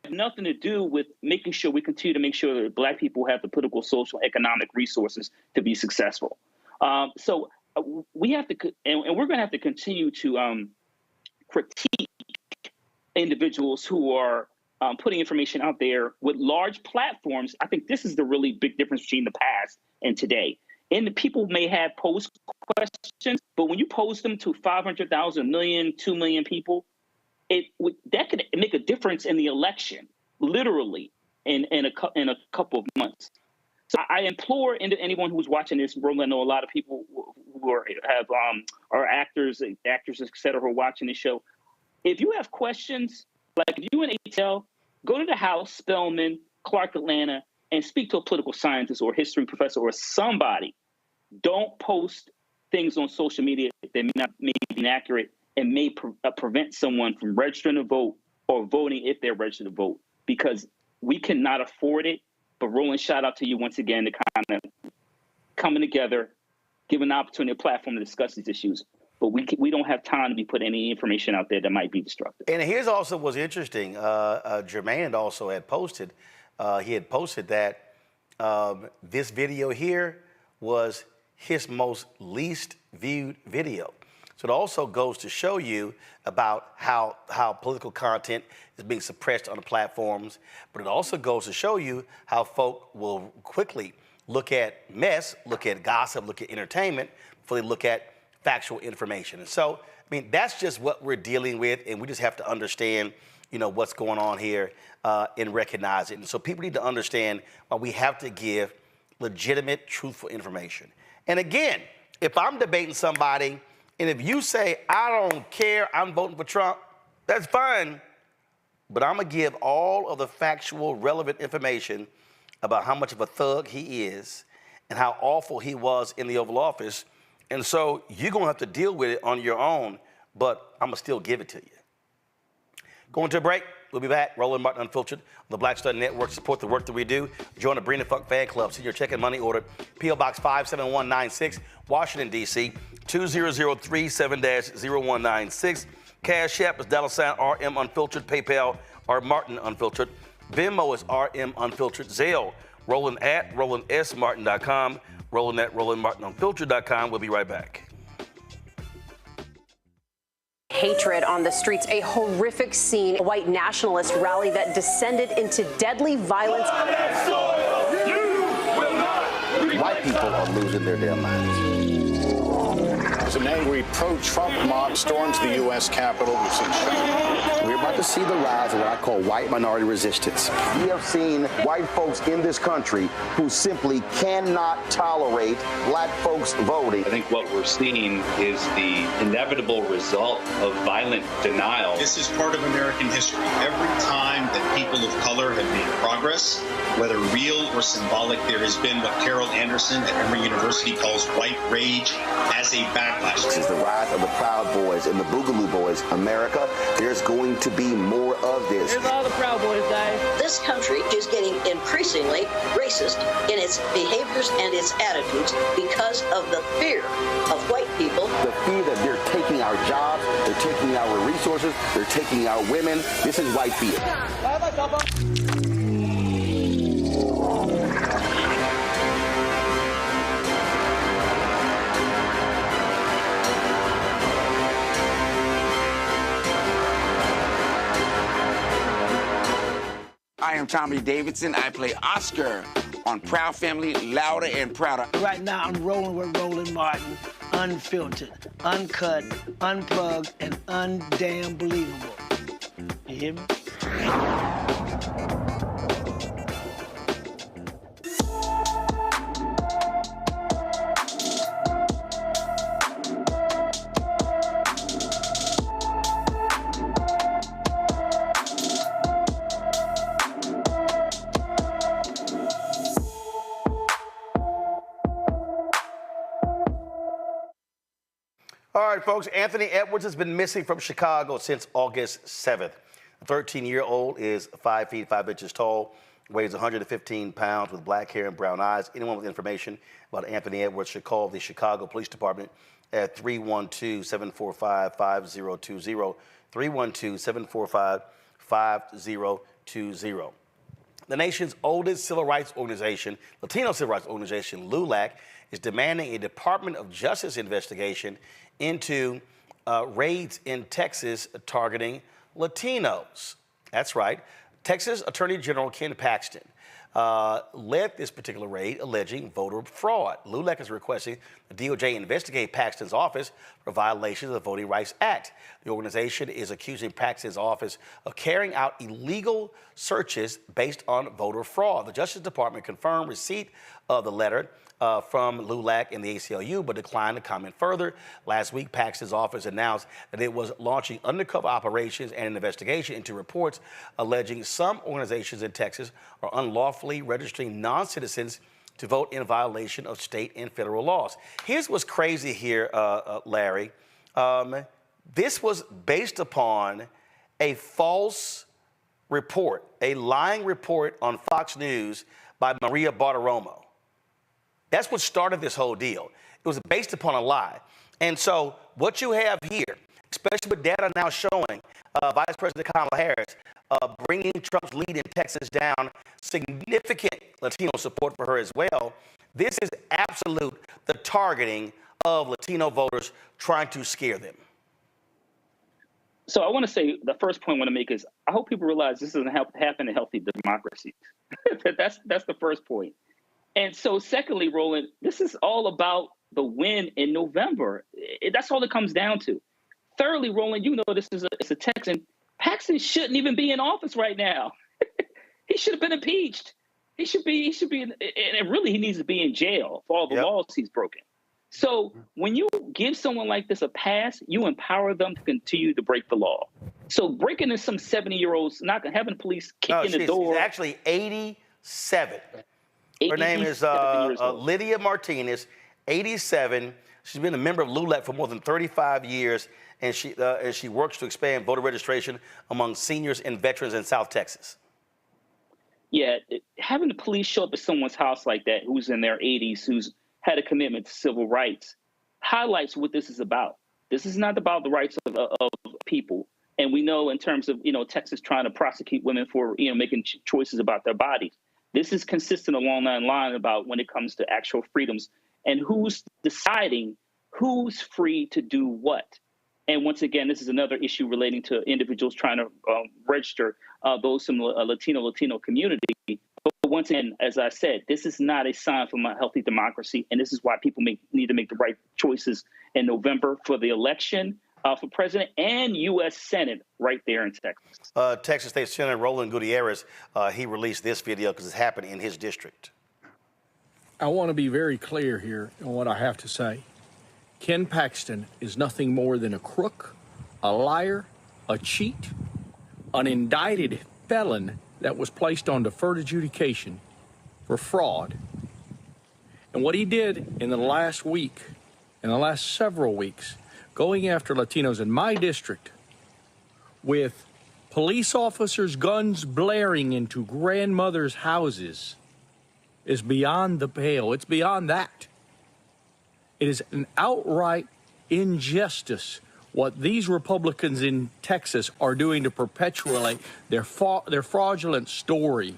S4: have nothing to do with making sure we continue to make sure that Black people have the political, social, economic resources to be successful. So we have to, and we're going to have to continue to critique individuals who are putting information out there with large platforms. I think this is the really big difference between the past and today. And the people may have posed questions, but when you pose them to 500,000, million, 2 million people, that could make a difference in the election, literally, in a couple of months. So I implore anyone who's watching this, Roland, I know a lot of people who are actors, et cetera, who are watching this show. If you have questions, like if you in ATL, go to the House, Spelman, Clark, Atlanta, and speak to a political scientist or history professor or somebody. Don't post things on social media that may be inaccurate and may prevent someone from registering to vote or voting if they're registered to vote, because we cannot afford it. But Rollin, shout out to you once again to kind of coming together, giving an opportunity, a platform to discuss these issues. But we don't have time to be putting any information out there that might be destructive.
S1: And here's also what's interesting. Jermaine also had posted, that this video here was his most least viewed video. So it also goes to show you about how political content is being suppressed on the platforms, but it also goes to show you how folk will quickly look at mess, look at gossip, look at entertainment, before they look at factual information. And so, I mean, that's just what we're dealing with, and we just have to understand, what's going on here and recognize it. And so people need to understand why we have to give legitimate, truthful information. And again, if I'm debating somebody, and if you say, I don't care, I'm voting for Trump, that's fine. But I'm going to give all of the factual, relevant information about how much of a thug he is and how awful he was in the Oval Office. And so you're going to have to deal with it on your own, but I'm going to still give it to you. Going to a break. We'll be back. Rollin Martin Unfiltered on the Black Star Network. Support the work that we do. Join the Bring the Funk fan club. Send your check and money order. P.O. Box 57196, Washington, D.C. 20037-0196. Cash App is $RM Unfiltered. PayPal R Martin Unfiltered. Venmo is RM Unfiltered. Zelle, Rollin at RollinSMartin.com. Rollin at RollinMartinUnfiltered.com. We'll be right back.
S12: Hatred on the streets, a horrific scene, a white nationalist rally that descended into deadly violence.
S2: White people are losing their damn minds.
S13: An angry pro-Trump mob storms the U.S. Capitol. We've seen
S2: We're about to see the rise of what I call white minority resistance. We have seen white folks in this country who simply cannot tolerate black folks voting.
S14: I think what we're seeing is the inevitable result of violent denial.
S15: This is part of American history. Every time that people of color have made progress, whether real or symbolic, there has been what Carol Anderson at Emory University calls white rage as a backlash.
S2: This is the rise of the Proud Boys and the Boogaloo Boys. America, there's going to be more of this.
S25: Here's all the Proud Boys, guys.
S26: This country is getting increasingly racist in its behaviors and its attitudes because of the fear of white people.
S2: The fear that they're taking our jobs, they're taking our resources, they're taking our women. This is white fear.
S27: I am Tommy Davidson. I play Oscar on Proud Family, Louder and Prouder.
S28: Right now, I'm rolling with Rollin Martin, unfiltered, uncut, unplugged, and undamn believable. You hear me?
S1: All right, folks, Anthony Edwards has been missing from Chicago since August 7th. The 13-year-old is 5 feet 5 inches tall, weighs 115 pounds with black hair and brown eyes. Anyone with information about Anthony Edwards should call the Chicago Police Department at 312-745-5020, 312-745-5020. The nation's oldest civil rights organization, Latino civil rights organization, LULAC, is demanding a Department of Justice investigation into raids in Texas targeting Latinos. That's right. Texas Attorney General Ken Paxton led this particular raid alleging voter fraud. LULAC is requesting the DOJ investigate Paxton's office for violations of the Voting Rights Act. The organization is accusing Paxton's office of carrying out illegal searches based on voter fraud. The Justice Department confirmed receipt of the letter from LULAC and the ACLU, but declined to comment further. Last week, Paxton's office announced that it was launching undercover operations and an investigation into reports alleging some organizations in Texas are unlawfully registering non-citizens to vote in violation of state and federal laws. Here's what's crazy here, Larry. This was based upon a false report, a lying report on Fox News by Maria Bartiromo. That's what started this whole deal. It was based upon a lie. And so what you have here, especially with data now showing Vice President Kamala Harris bringing Trump's lead in Texas down, significant Latino support for her as well. This is the targeting of Latino voters, trying to scare them.
S4: So I want to say the first point I want to make is I hope people realize this doesn't happen in healthy democracies. that's the first point. And so secondly, Roland, this is all about the win in November. That's all it comes down to. Thirdly, Roland, you know this is a Texan. Paxton shouldn't even be in office right now. He should have been impeached. He should be, and really he needs to be in jail for all the laws he's broken. So when you give someone like this a pass, you empower them to continue to break the law. So breaking in some 70-year-olds, not having the police kick in the door.
S1: She's actually 87. Her name is Lydia Martinez, 87. She's been a member of LULAC for more than 35 years, and she works to expand voter registration among seniors and veterans in South Texas.
S4: Yeah, having the police show up at someone's house like that, who's in their 80s, who's had a commitment to civil rights, highlights what this is about. This is not about the rights of people. And we know in terms of, Texas trying to prosecute women for, making choices about their bodies. This is consistent along that line about when it comes to actual freedoms and who's deciding who's free to do what. And once again, this is another issue relating to individuals trying to register those from the Latino community. But once again, as I said, this is not a sign from a healthy democracy. And this is why people need to make the right choices in November for the election for president and U.S. Senate right there in Texas.
S1: Texas State Senator Rollin Gutierrez, he released this video because it's happening in his district.
S11: I want to be very clear here in what I have to say. Ken Paxton is nothing more than a crook, a liar, a cheat, an indicted felon that was placed on deferred adjudication for fraud. And what he did in the last week, in the last several weeks, going after Latinos in my district with police officers' guns blaring into grandmothers' houses is beyond the pale. It's beyond that. It is an outright injustice what these Republicans in Texas are doing to perpetuate their fraudulent story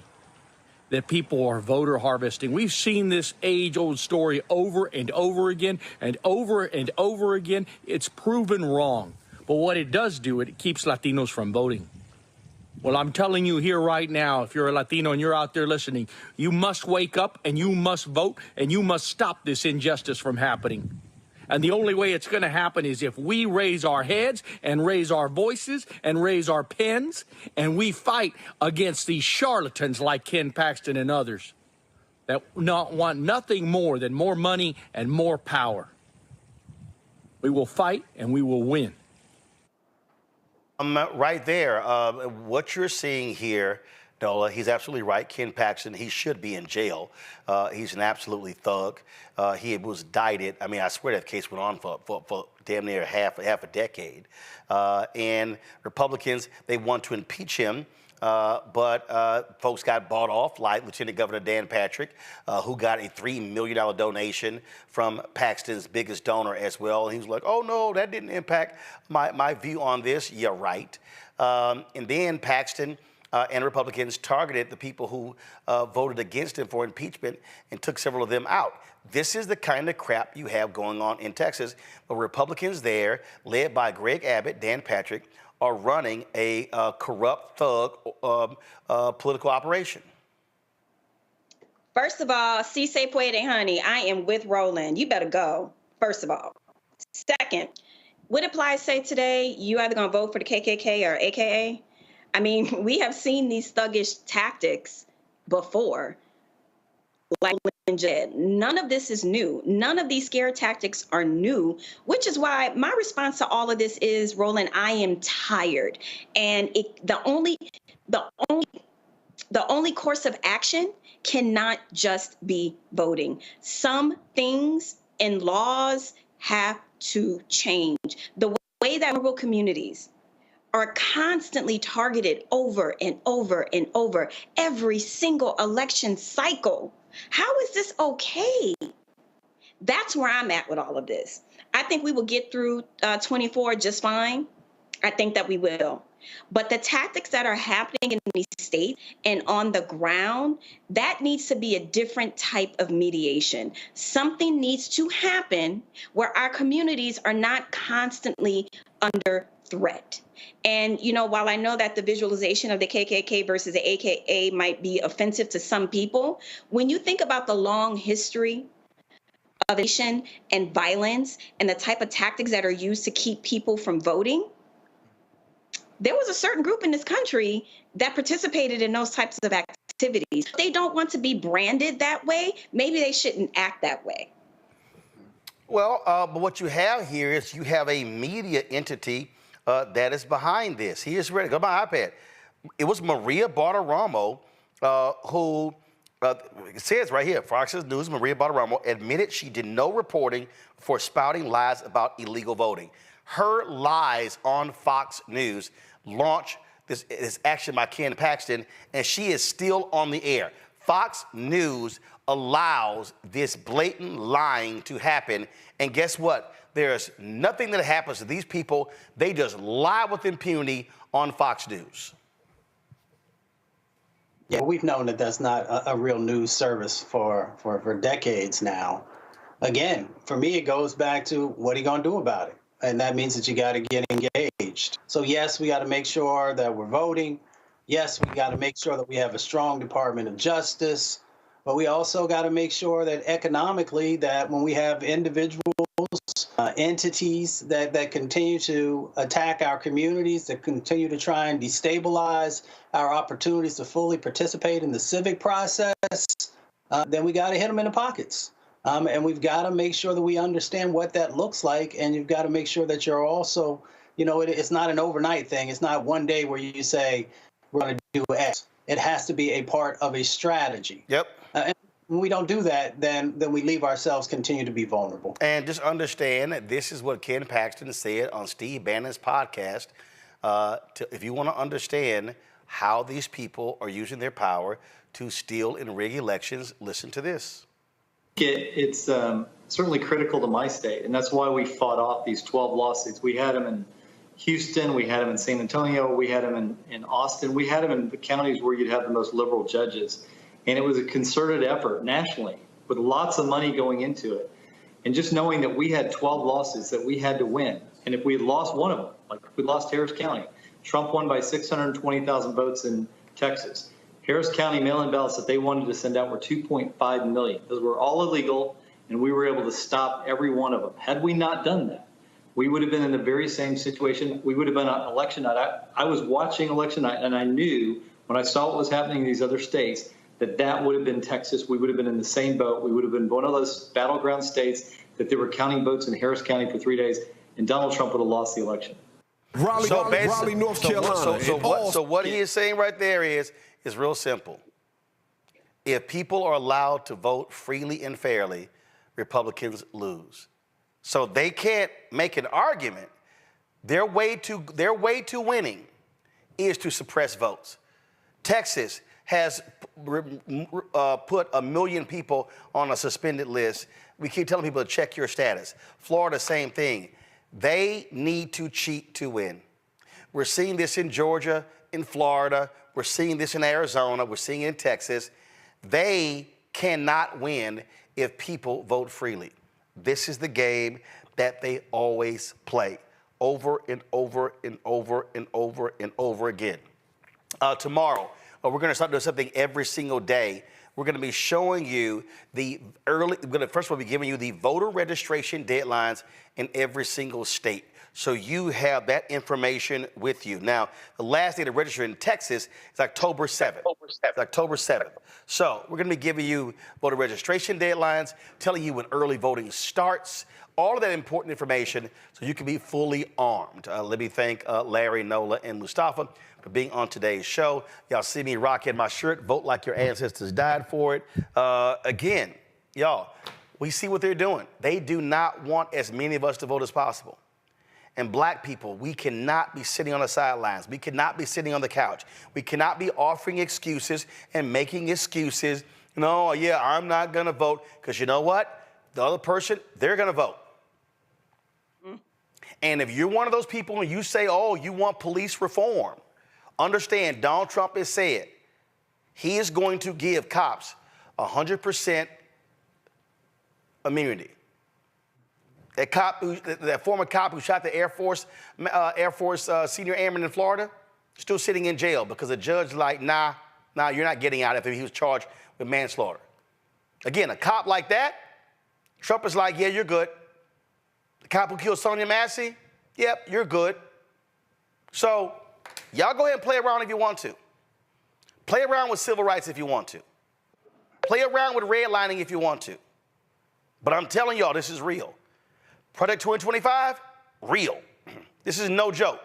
S11: that people are voter harvesting. We've seen this age-old story over and over again and over and over again. It's proven wrong. But what it does do, it keeps Latinos from voting. Well, I'm telling you here right now, if you're a Latino and you're out there listening, you must wake up and you must vote and you must stop this injustice from happening. And the only way it's going to happen is if we raise our heads and raise our voices and raise our pens and we fight against these charlatans like Ken Paxton and others that want nothing more than more money and more power. We will fight and we will win.
S1: Right there, what you're seeing here, Nola, he's absolutely right. Ken Paxton, he should be in jail. He's an absolutely thug. He was indicted. I mean, I swear that case went on for damn near half a decade. And Republicans, they want to impeach him. But folks got bought off, like Lieutenant Governor Dan Patrick, who got a $3 million donation from Paxton's biggest donor as well. And he was like, oh, no, that didn't impact my view on this. You're right. And then Paxton and Republicans targeted the people who voted against him for impeachment and took several of them out. This is the kind of crap you have going on in Texas. The Republicans there, led by Greg Abbott, Dan Patrick, are running a corrupt thug political operation.
S5: First of all, si se puede, honey, I am with Roland. You better go, first of all. Second, what did Plies say today? You either going to vote for the KKK or AKA? I mean, we have seen these thuggish tactics before. Like none of this is new. None of these scare tactics are new, which is why my response to all of this is, Roland, I am tired. And the only course of action cannot just be voting. Some things and laws have to change. The way that rural communities are constantly targeted over and over and over every single election cycle. How is this okay? That's where I'm at with all of this. I think we will get through 24 just fine. I think that we will. But the tactics that are happening in these states and on the ground, that needs to be a different type of mediation. Something needs to happen where our communities are not constantly under threat. And, you know, while I know that the visualization of the KKK versus the AKA might be offensive to some people, when you think about the long history of nation and violence and the type of tactics that are used to keep people from voting, there was a certain group in this country that participated in those types of activities. They don't want to be branded that way. Maybe they shouldn't act that way.
S1: Well, but what you have here is you have a media entity that is behind this. Here's ready. Go to my iPad. It was Maria Bartiromo who, it says right here, Fox News, Maria Bartiromo admitted she did no reporting for spouting lies about illegal voting. Her lies on Fox News launched this action by Ken Paxton, and she is still on the air. Fox News allows this blatant lying to happen, and guess what? There's nothing that happens to these people. They just lie with impunity on Fox News.
S6: Yeah, we've known that that's not a real news service for decades now. Again, for me, it goes back to what are you going to do about it? And that means that you got to get engaged. So yes, we got to make sure that we're voting. Yes, we got to make sure that we have a strong Department of Justice. But we also got to make sure that economically, that when we have individuals, entities that continue to attack our communities, that continue to try and destabilize our opportunities to fully participate in the civic process, then we got to hit them in the pockets. And we've got to make sure that we understand what that looks like. And you've got to make sure that you're also, you know, it's not an overnight thing. It's not one day where you say, we're going to do X. It has to be a part of a strategy.
S1: Yep.
S6: And when we don't do that, then we leave ourselves continue to be vulnerable.
S1: And just understand that this is what Ken Paxton said on Steve Bannon's podcast. If you want to understand how these people are using their power to steal and rig elections, listen to this.
S16: It's certainly critical to my state, and that's why we fought off these 12 lawsuits. We had them in Houston, we had them in San Antonio, we had them in Austin, we had them in the counties where you'd have the most liberal judges. And it was a concerted effort nationally with lots of money going into it. And just knowing that we had 12 lawsuits that we had to win, and if we had lost one of them, like if we lost Harris County, Trump won by 620,000 votes in Texas. Harris County mail-in ballots that they wanted to send out were 2.5 million. Those were all illegal, and we were able to stop every one of them. Had we not done that, we would have been in the very same situation. We would have been on election night. I was watching election night, and I knew when I saw what was happening in these other states that would have been Texas. We would have been in the same boat. We would have been one of those battleground states that they were counting votes in Harris County for 3 days, and Donald Trump would have lost the election.
S17: Raleigh, North Carolina.
S1: So what he is saying right there is real simple. If people are allowed to vote freely and fairly, Republicans lose. So they can't make an argument. Their way to winning is to suppress votes. Texas has put 1 million people on a suspended list. We keep telling people to check your status. Florida, same thing. They need to cheat to win. We're seeing this in Georgia, in Florida. We're seeing this in Arizona. We're seeing it in Texas. They cannot win if people vote freely. This is the game that they always play over and over and over and over and over again. Tomorrow, we're going to start doing something every single day. We're going to be showing you first of all, be giving you the voter registration deadlines in every single state. So you have that information with you. Now, the last day to register in Texas is October 7th. October 7th. So we're going to be giving you voter registration deadlines, telling you when early voting starts, all of that important information so you can be fully armed. Let me thank Larry, Nola, and Mustafa for being on today's show. Y'all see me rocking my shirt, Vote Like Your Ancestors Died for It. Again, y'all, we see what they're doing. They do not want as many of us to vote as possible. and black people, we cannot be sitting on the sidelines. We cannot be sitting on the couch. We cannot be offering excuses and making excuses. No, yeah, I'm not going to vote. Because you know what? The other person, they're going to vote. And if you're one of those people and you say, oh, you want police reform, understand Donald Trump has said he is going to give cops 100% immunity. That former cop who shot the Air Force senior airman in Florida, still sitting in jail because the judge like, nah, you're not getting out after he was charged with manslaughter. Again, a cop like that, Trump is like, yeah, you're good. The cop who killed Sonia Massey, yep, you're good. So y'all go ahead and play around if you want to. Play around with civil rights if you want to. Play around with redlining if you want to. But I'm telling y'all, this is real. Project 2025, real. This is no joke.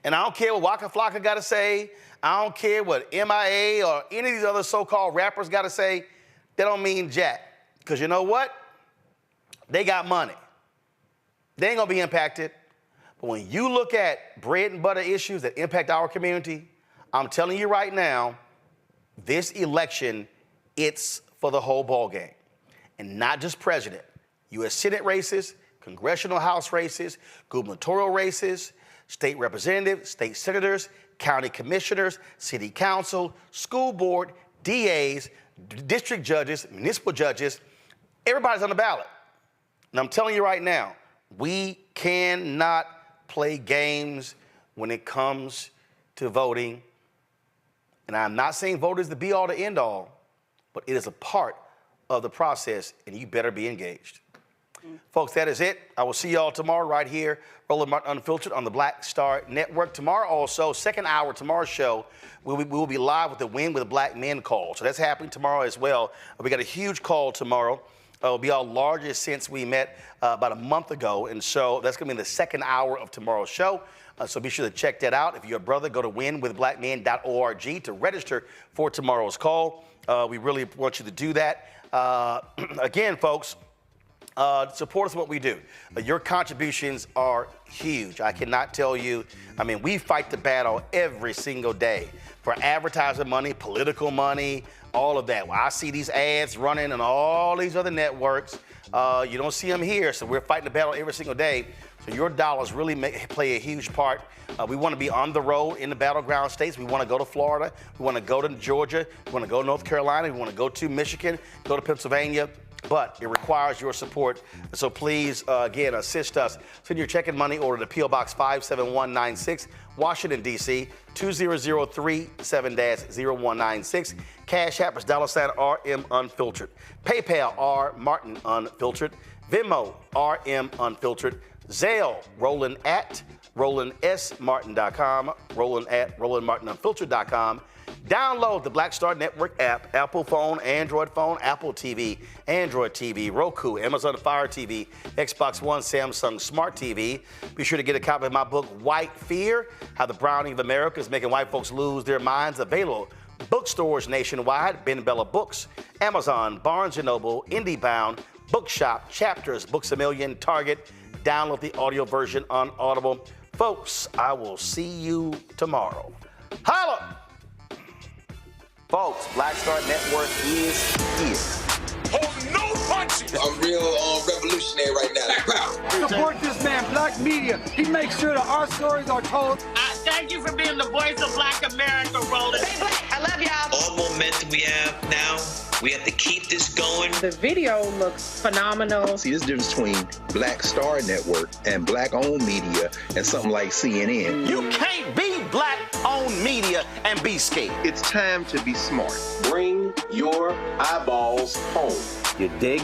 S1: And I don't care what Waka Flocka got to say. I don't care what MIA or any of these other so-called rappers got to say. They don't mean jack. Because you know what? They got money. They ain't going to be impacted. But when you look at bread and butter issues that impact our community, I'm telling you right now, this election, it's for the whole ball game. And not just president. U.S. Senate races, congressional House races, gubernatorial races, state representatives, state senators, county commissioners, city council, school board, DAs, district judges, municipal judges. Everybody's on the ballot. And I'm telling you right now, we cannot play games when it comes to voting. And I'm not saying vote is the be-all to end-all, but it is a part of the process, and you better be engaged. Folks, that is it. I will see y'all tomorrow right here, Rollin Martin Unfiltered on the Black Star Network. Tomorrow also, second hour, tomorrow's show, we will be live with the Win with Black Men call. So that's happening tomorrow as well. We got a huge call tomorrow. It'll be our largest since we met about a month ago. And so that's going to be in the second hour of tomorrow's show. So be sure to check that out. If you're a brother, go to winwithblackmen.org to register for tomorrow's call. We really want you to do that. Again, folks, support us in what we do. Your contributions are huge. I cannot tell you. I mean, we fight the battle every single day for advertising money, political money, all of that. Well, I see these ads running on all these other networks. You don't see them here, so we're fighting the battle every single day. So your dollars really play a huge part. We want to be on the road in the battleground states. We want to go to Florida. We want to go to Georgia. We want to go to North Carolina. We want to go to Michigan, go to Pennsylvania. But it requires your support. So please, again, assist us. Send your check and money order to P.O. Box 57196, Washington, D.C., 20037-0196. Cash App is $RM Unfiltered. PayPal, R Martin Unfiltered. Venmo, RM Unfiltered. Zelle, Rollin at RollinSMartin.com, Rollin at RollinMartinUnfiltered.com. Download the Black Star Network app, Apple phone, Android phone, Apple TV, Android TV, Roku, Amazon Fire TV, Xbox One, Samsung Smart TV. Be sure to get a copy of my book, White Fear, How the Browning of America is Making White Folks Lose Their Minds. Available bookstores nationwide, Ben Bella Books, Amazon, Barnes & Noble, IndieBound, Bookshop, Chapters, Books A Million, Target. Download the audio version on Audible. Folks, I will see you tomorrow. Holla! Folks, Black Star Network is here.
S18: Oh, no punches! I'm real revolutionary right now. Black power.
S19: Support this man, Black Media. He makes sure that our stories are told.
S20: Thank you for being the voice of Black America, Rollin.
S21: Stay black. I love y'all.
S20: All momentum we have now, we have to keep this going.
S3: The video looks phenomenal.
S22: See, this difference between Black Star Network and black-owned media and something like CNN.
S1: You can't be black-owned media and be scared.
S22: It's time to be smart. Bring your eyeballs home.
S1: You dig?